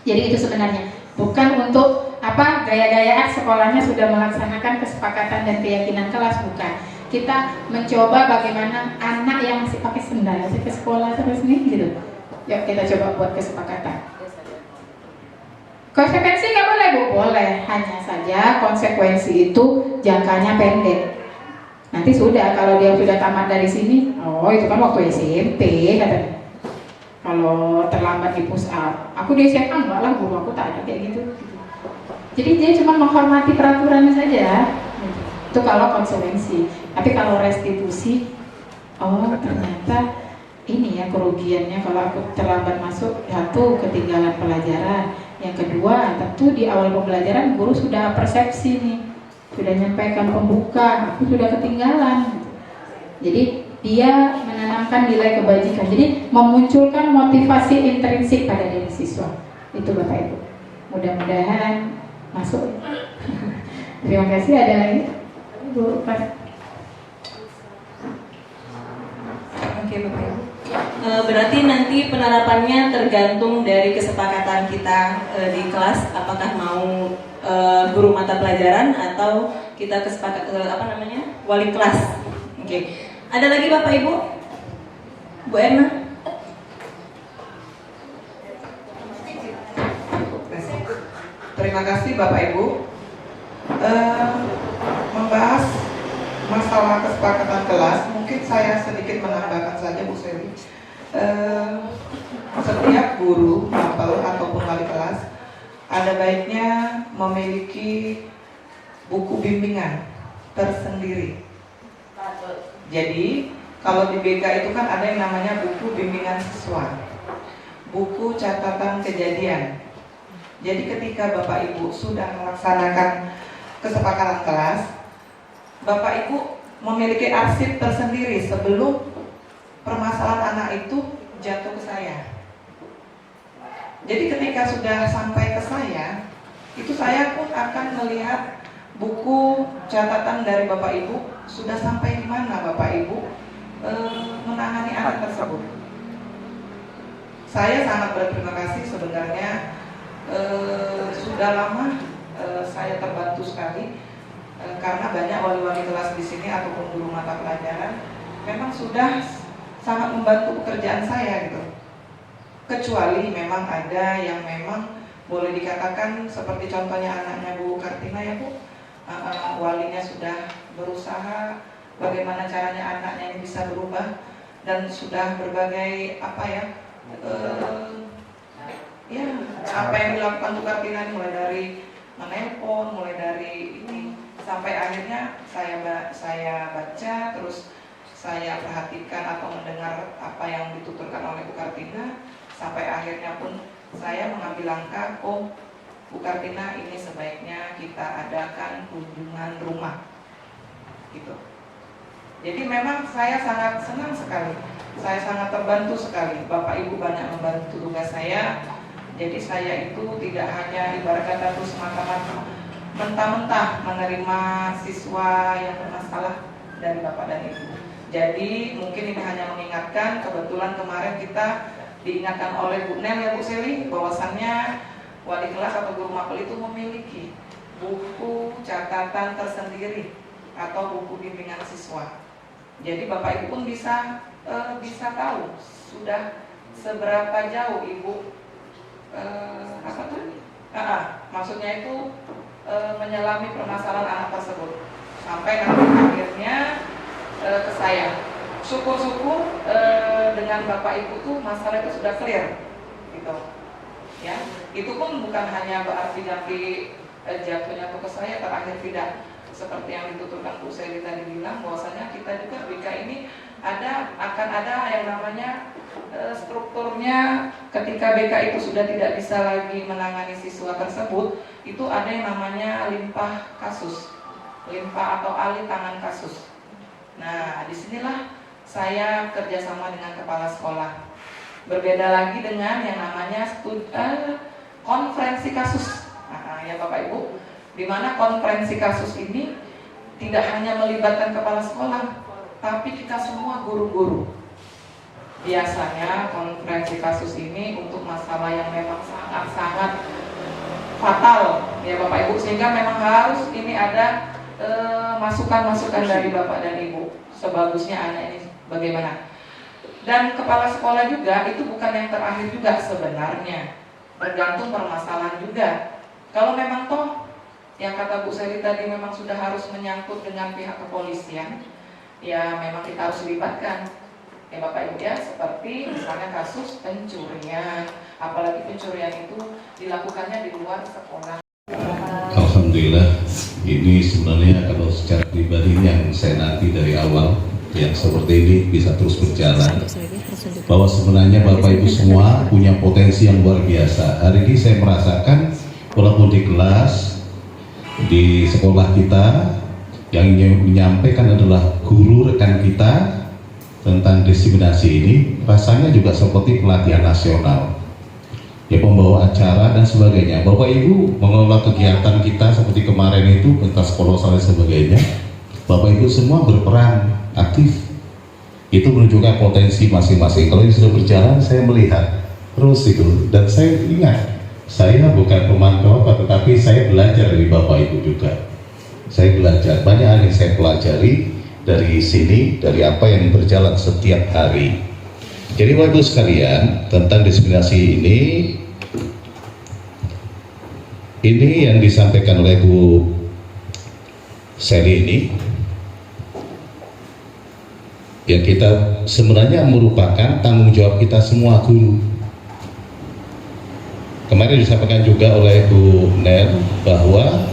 Jadi itu sebenarnya bukan untuk apa gaya-gayaan sekolahnya sudah melaksanakan kesepakatan dan keyakinan kelas, bukan. Kita mencoba bagaimana anak yang masih pakai sendal masih ke sekolah terus nih gitu. Yuk kita coba buat kesepakatan. Konsekuensi nggak boleh, Bu? Boleh, hanya saja konsekuensi itu jangkanya pendek. Nanti sudah, kalau dia sudah tamat dari sini, oh itu kan waktu SMP katanya. Kalau terlambat di push up, aku di SMA enggak lah, guru aku tak ada kayak gitu. Jadi dia cuma menghormati peraturannya saja. Itu kalau konsekuensi. Tapi kalau restitusi, oh ternyata ini ya kerugiannya kalau aku terlambat masuk. Satu, ketinggalan pelajaran. Yang kedua, tentu di awal pembelajaran guru sudah persepsi nih, sudah nyampaikan pembuka, aku sudah ketinggalan. Jadi dia menanamkan nilai kebajikan. Jadi memunculkan motivasi intrinsik pada diri siswa. Itu Bapak Ibu. Mudah-mudahan masuk. Terima kasih. Ada lagi? Bu, Pak. Oke Bapak Ibu. Berarti nanti penerapannya tergantung dari kesepakatan kita di kelas, apakah mau guru mata pelajaran atau kita kesepakat wali kelas. Oke. Ada lagi Bapak Ibu? Bu Erna? Terima kasih Bapak Ibu. Membahas masalah kesepakatan kelas, mungkin saya sedikit menambahkan saja Bu Seli. Setiap guru, mapel ataupun wali kelas ada baiknya memiliki buku bimbingan tersendiri. Jadi kalau di BK itu kan ada yang namanya buku bimbingan siswa, buku catatan kejadian. Jadi ketika Bapak Ibu sudah melaksanakan kesepakatan kelas, Bapak Ibu memiliki arsip tersendiri sebelum permasalahan anak itu jatuh ke saya. Jadi ketika sudah sampai ke saya, itu saya pun akan melihat buku catatan dari Bapak Ibu sudah sampai di mana Bapak Ibu menangani anak tersebut. Saya sangat berterima kasih sebenarnya, sudah lama saya terbantu sekali karena banyak wali-wali kelas di sini ataupun guru mata pelajaran memang sudah sangat membantu pekerjaan saya gitu. Kecuali memang ada yang memang boleh dikatakan seperti contohnya anaknya Bu Kartina ya Bu, walinya sudah berusaha bagaimana caranya anaknya ini bisa berubah dan sudah berbagai apa yang dilakukan Bu Kartina mulai dari menelpon, mulai dari ini sampai akhirnya saya baca terus saya perhatikan atau mendengar apa yang dituturkan oleh Bu Kartina sampai akhirnya pun saya mengambil langkah, oh Bu Kartina, ini sebaiknya kita adakan kunjungan rumah gitu. Jadi memang saya sangat senang sekali, saya sangat terbantu sekali. Bapak Ibu banyak membantu tugas saya. Jadi saya itu tidak hanya ibarat kata terus semata-mata mentah-mentah menerima siswa yang bermasalah dari Bapak dan Ibu. Jadi mungkin ini hanya mengingatkan, kebetulan kemarin kita diingatkan oleh Bu Nel ya Bu Seli, bahwasannya wali kelas atau guru mapel itu memiliki buku catatan tersendiri atau buku bimbingan siswa. Jadi Bapak Ibu pun bisa tahu sudah seberapa jauh Ibu maksudnya itu menyelami permasalahan anak tersebut sampai nanti akhirnya ke saya. Syukur-syukur dengan Bapak Ibu tuh masalah itu sudah clear, gitu. Ya, itu pun bukan hanya berarti nanti jatuhnya ke saya terakhir tidak. Seperti yang dituturkan Bu Seli tadi bilang, bahwasanya kita juga BK ini akan ada yang namanya strukturnya. Ketika BK itu sudah tidak bisa lagi menangani siswa tersebut, itu ada yang namanya limpah kasus, limpah atau alih tangan kasus. Nah, disinilah saya kerjasama dengan kepala sekolah. Berbeda lagi dengan yang namanya konferensi kasus. Ya Bapak Ibu, di mana konferensi kasus ini tidak hanya melibatkan kepala sekolah, tapi kita semua guru-guru. Biasanya konferensi kasus ini untuk masalah yang memang sangat-sangat fatal, ya Bapak Ibu, sehingga memang harus ini ada masukan-masukan dari Bapak dan Ibu. Sebagusnya anak ini bagaimana. Dan kepala sekolah juga itu bukan yang terakhir juga sebenarnya, bergantung permasalahan juga. Kalau memang toh yang kata Bu Seli tadi memang sudah harus menyangkut dengan pihak kepolisian, ya memang kita harus libatkan. Ya Bapak Ibu ya, seperti misalnya kasus pencurian, apalagi pencurian itu dilakukannya di luar sekolah. Alhamdulillah, ini sebenarnya kalau secara pribadi yang saya nanti dari awal yang seperti ini bisa terus berjalan, bahwa sebenarnya Bapak Ibu semua punya potensi yang luar biasa. Hari ini saya merasakan walaupun di kelas di sekolah kita yang menyampaikan adalah guru rekan kita tentang diskriminasi ini, rasanya juga seperti pelatihan nasional ya, pembawa acara dan sebagainya. Bapak Ibu mengelola kegiatan kita seperti kemarin itu pentas kolosal dan sebagainya, Bapak Ibu semua berperan aktif, itu menunjukkan potensi masing-masing. Kalau ini sudah berjalan, saya melihat terus itu, dan saya ingat saya bukan pemantau apa, tetapi saya belajar dari Bapak Ibu juga. Saya belajar, banyak hal yang saya pelajari dari sini, dari apa yang berjalan setiap hari. Jadi Bapak Ibu sekalian, tentang diskriminasi ini yang disampaikan oleh Bu Seli ini, yang kita sebenarnya merupakan tanggung jawab kita semua guru. Kemarin disampaikan juga oleh Bu Nel bahwa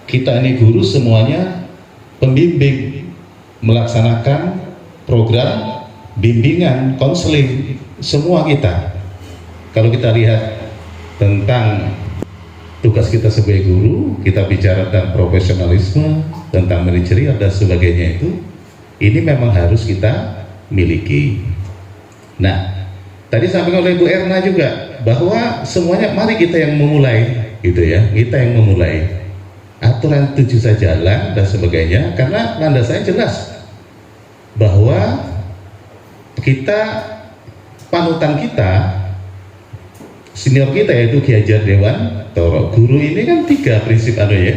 kita ini guru semuanya pembimbing, melaksanakan program bimbingan, konseling, semua kita. Kalau kita lihat tentang tugas kita sebagai guru, kita bicara tentang profesionalisme, tentang manajerial dan sebagainya ini memang harus kita miliki. Nah, tadi sampaikan oleh Bu Erna juga bahwa semuanya mari kita yang memulai, gitu ya, kita yang memulai. Aturan 7 saja jalan dan sebagainya, karena landasannya jelas bahwa kita, panutan kita, senior kita yaitu Ki Hajar Dewan Toro. Guru ini kan 3 prinsip ya.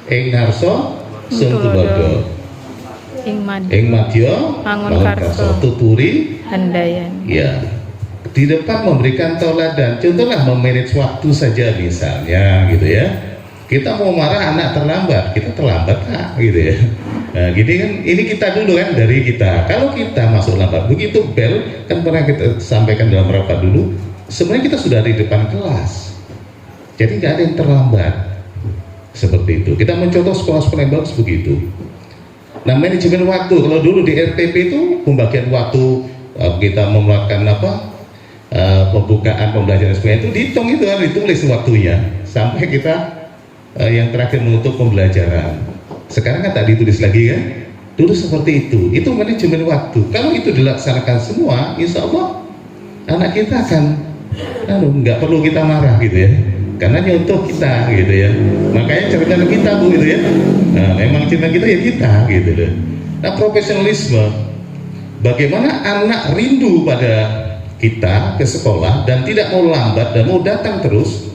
Ing Narso, Sung Tulodo, Ing Madya, Mangun Karso, Tuturi, Handayan. Ya, di depan memberikan teladan. Contohlah memanage waktu saja misalnya, gitu ya. Kita mau marah anak terlambat, kita terlambat gitu ya. Nah, gini kan, ini kita dulu kan dari kita. Kalau kita masuk lambat, begitu bel kan pernah kita sampaikan dalam rapat dulu. Sebenarnya kita sudah di depan kelas, jadi nggak ada yang terlambat. Seperti itu. Kita mencontoh sekolah-sekolah yang bagus begitu. Nah, manajemen waktu, kalau dulu di RTP itu pembagian waktu kita melakukan pembukaan pembelajaran sekolah itu dihitung, itu kan ditulis waktunya sampai kita yang terakhir menutup pembelajaran. Sekarang kan tak ditulis lagi kan, dulu seperti itu manajemen waktu. Kalau itu dilaksanakan semua, insya Allah anak kita akan nggak perlu kita marah gitu ya, karena nyontoh kita gitu ya. Makanya cerita kita Bu gitu ya, nah, memang cerita kita ya kita gitu loh. Nah, profesionalisme, bagaimana anak rindu pada kita ke sekolah dan tidak mau lambat dan mau datang terus,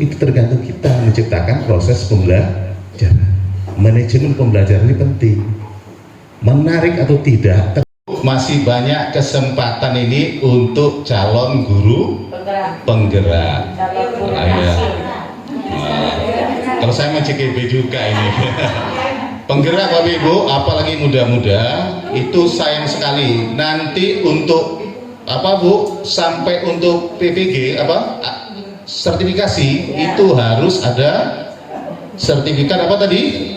itu tergantung kita menciptakan proses pembelajaran. Manajemen pembelajaran ini penting, menarik atau tidak. Masih banyak kesempatan ini untuk calon guru penggerak. Kalau saya mau CKB juga ini. Penggerak Bapak Ibu, apalagi muda-muda, itu sayang sekali. Nanti untuk apa Bu, sampai untuk PPG sertifikasi itu harus ada sertifikat apa tadi?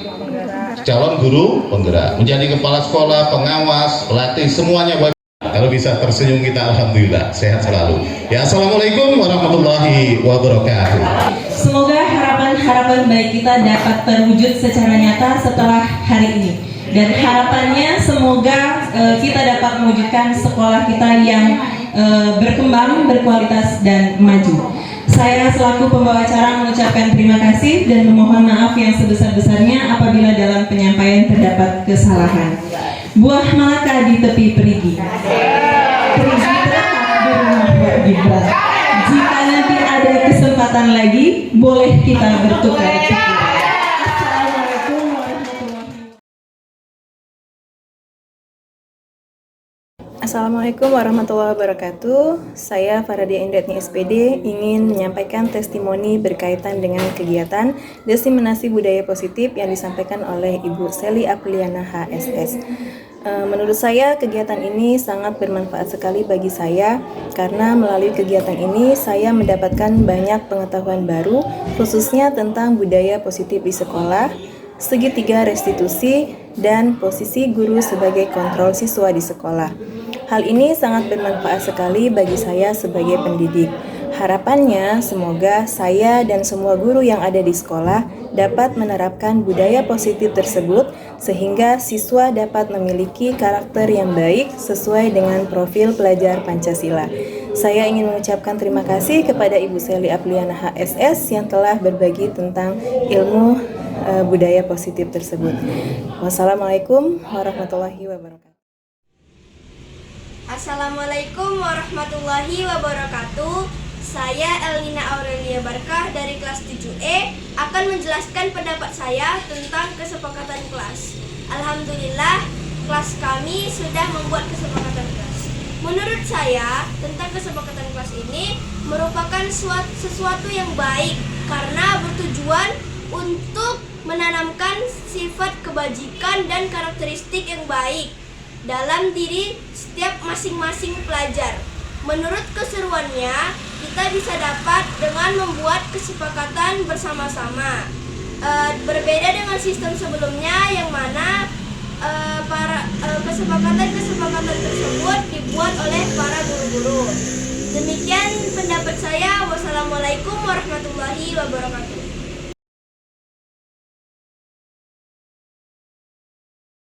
Calon guru penggerak, menjadi kepala sekolah, pengawas, pelatih, semuanya. Kalau bisa tersenyum kita, alhamdulillah, sehat selalu. Ya, assalamualaikum warahmatullahi wabarakatuh. Semoga harapan-harapan baik kita dapat terwujud secara nyata setelah hari ini. Dan harapannya semoga kita dapat mewujudkan sekolah kita yang berkembang, berkualitas, dan maju. Saya selaku pembawa acara mengucapkan terima kasih dan memohon maaf yang sebesar-besarnya apabila dalam penyampaian terdapat kesalahan. Buah malaka di tepi perigi. Perigi terletak di rumah Mbak Gibran. Jika nanti ada kesempatan lagi, boleh kita bertukar pikiran. Assalamualaikum warahmatullahi wabarakatuh. Saya Faradia Indratni SPD ingin menyampaikan testimoni berkaitan dengan kegiatan diseminasi budaya positif yang disampaikan oleh Ibu Seli Apriliana HSS. Menurut saya kegiatan ini sangat bermanfaat sekali bagi saya karena melalui kegiatan ini saya mendapatkan banyak pengetahuan baru khususnya tentang budaya positif di sekolah, segitiga restitusi, dan posisi guru sebagai kontrol siswa di sekolah. Hal ini sangat bermanfaat sekali bagi saya sebagai pendidik. Harapannya semoga saya dan semua guru yang ada di sekolah dapat menerapkan budaya positif tersebut sehingga siswa dapat memiliki karakter yang baik sesuai dengan profil pelajar Pancasila. Saya ingin mengucapkan terima kasih kepada Ibu Seli Apriliana HSS yang telah berbagi tentang ilmu budaya positif tersebut. Wassalamualaikum warahmatullahi wabarakatuh. Assalamualaikum warahmatullahi wabarakatuh. Saya Elnina Aurelia Barkah dari kelas 7E akan menjelaskan pendapat saya tentang kesepakatan kelas. Alhamdulillah, kelas kami sudah membuat kesepakatan kelas. Menurut saya, tentang kesepakatan kelas ini merupakan sesuatu yang baik karena bertujuan untuk menanamkan sifat kebajikan dan karakteristik yang baik dalam diri setiap masing-masing pelajar. Menurut keseruannya, kita bisa dapat dengan membuat kesepakatan bersama-sama. Berbeda dengan sistem sebelumnya yang mana kesepakatan tersebut dibuat oleh para guru-guru. Demikian pendapat saya. Wassalamualaikum warahmatullahi wabarakatuh.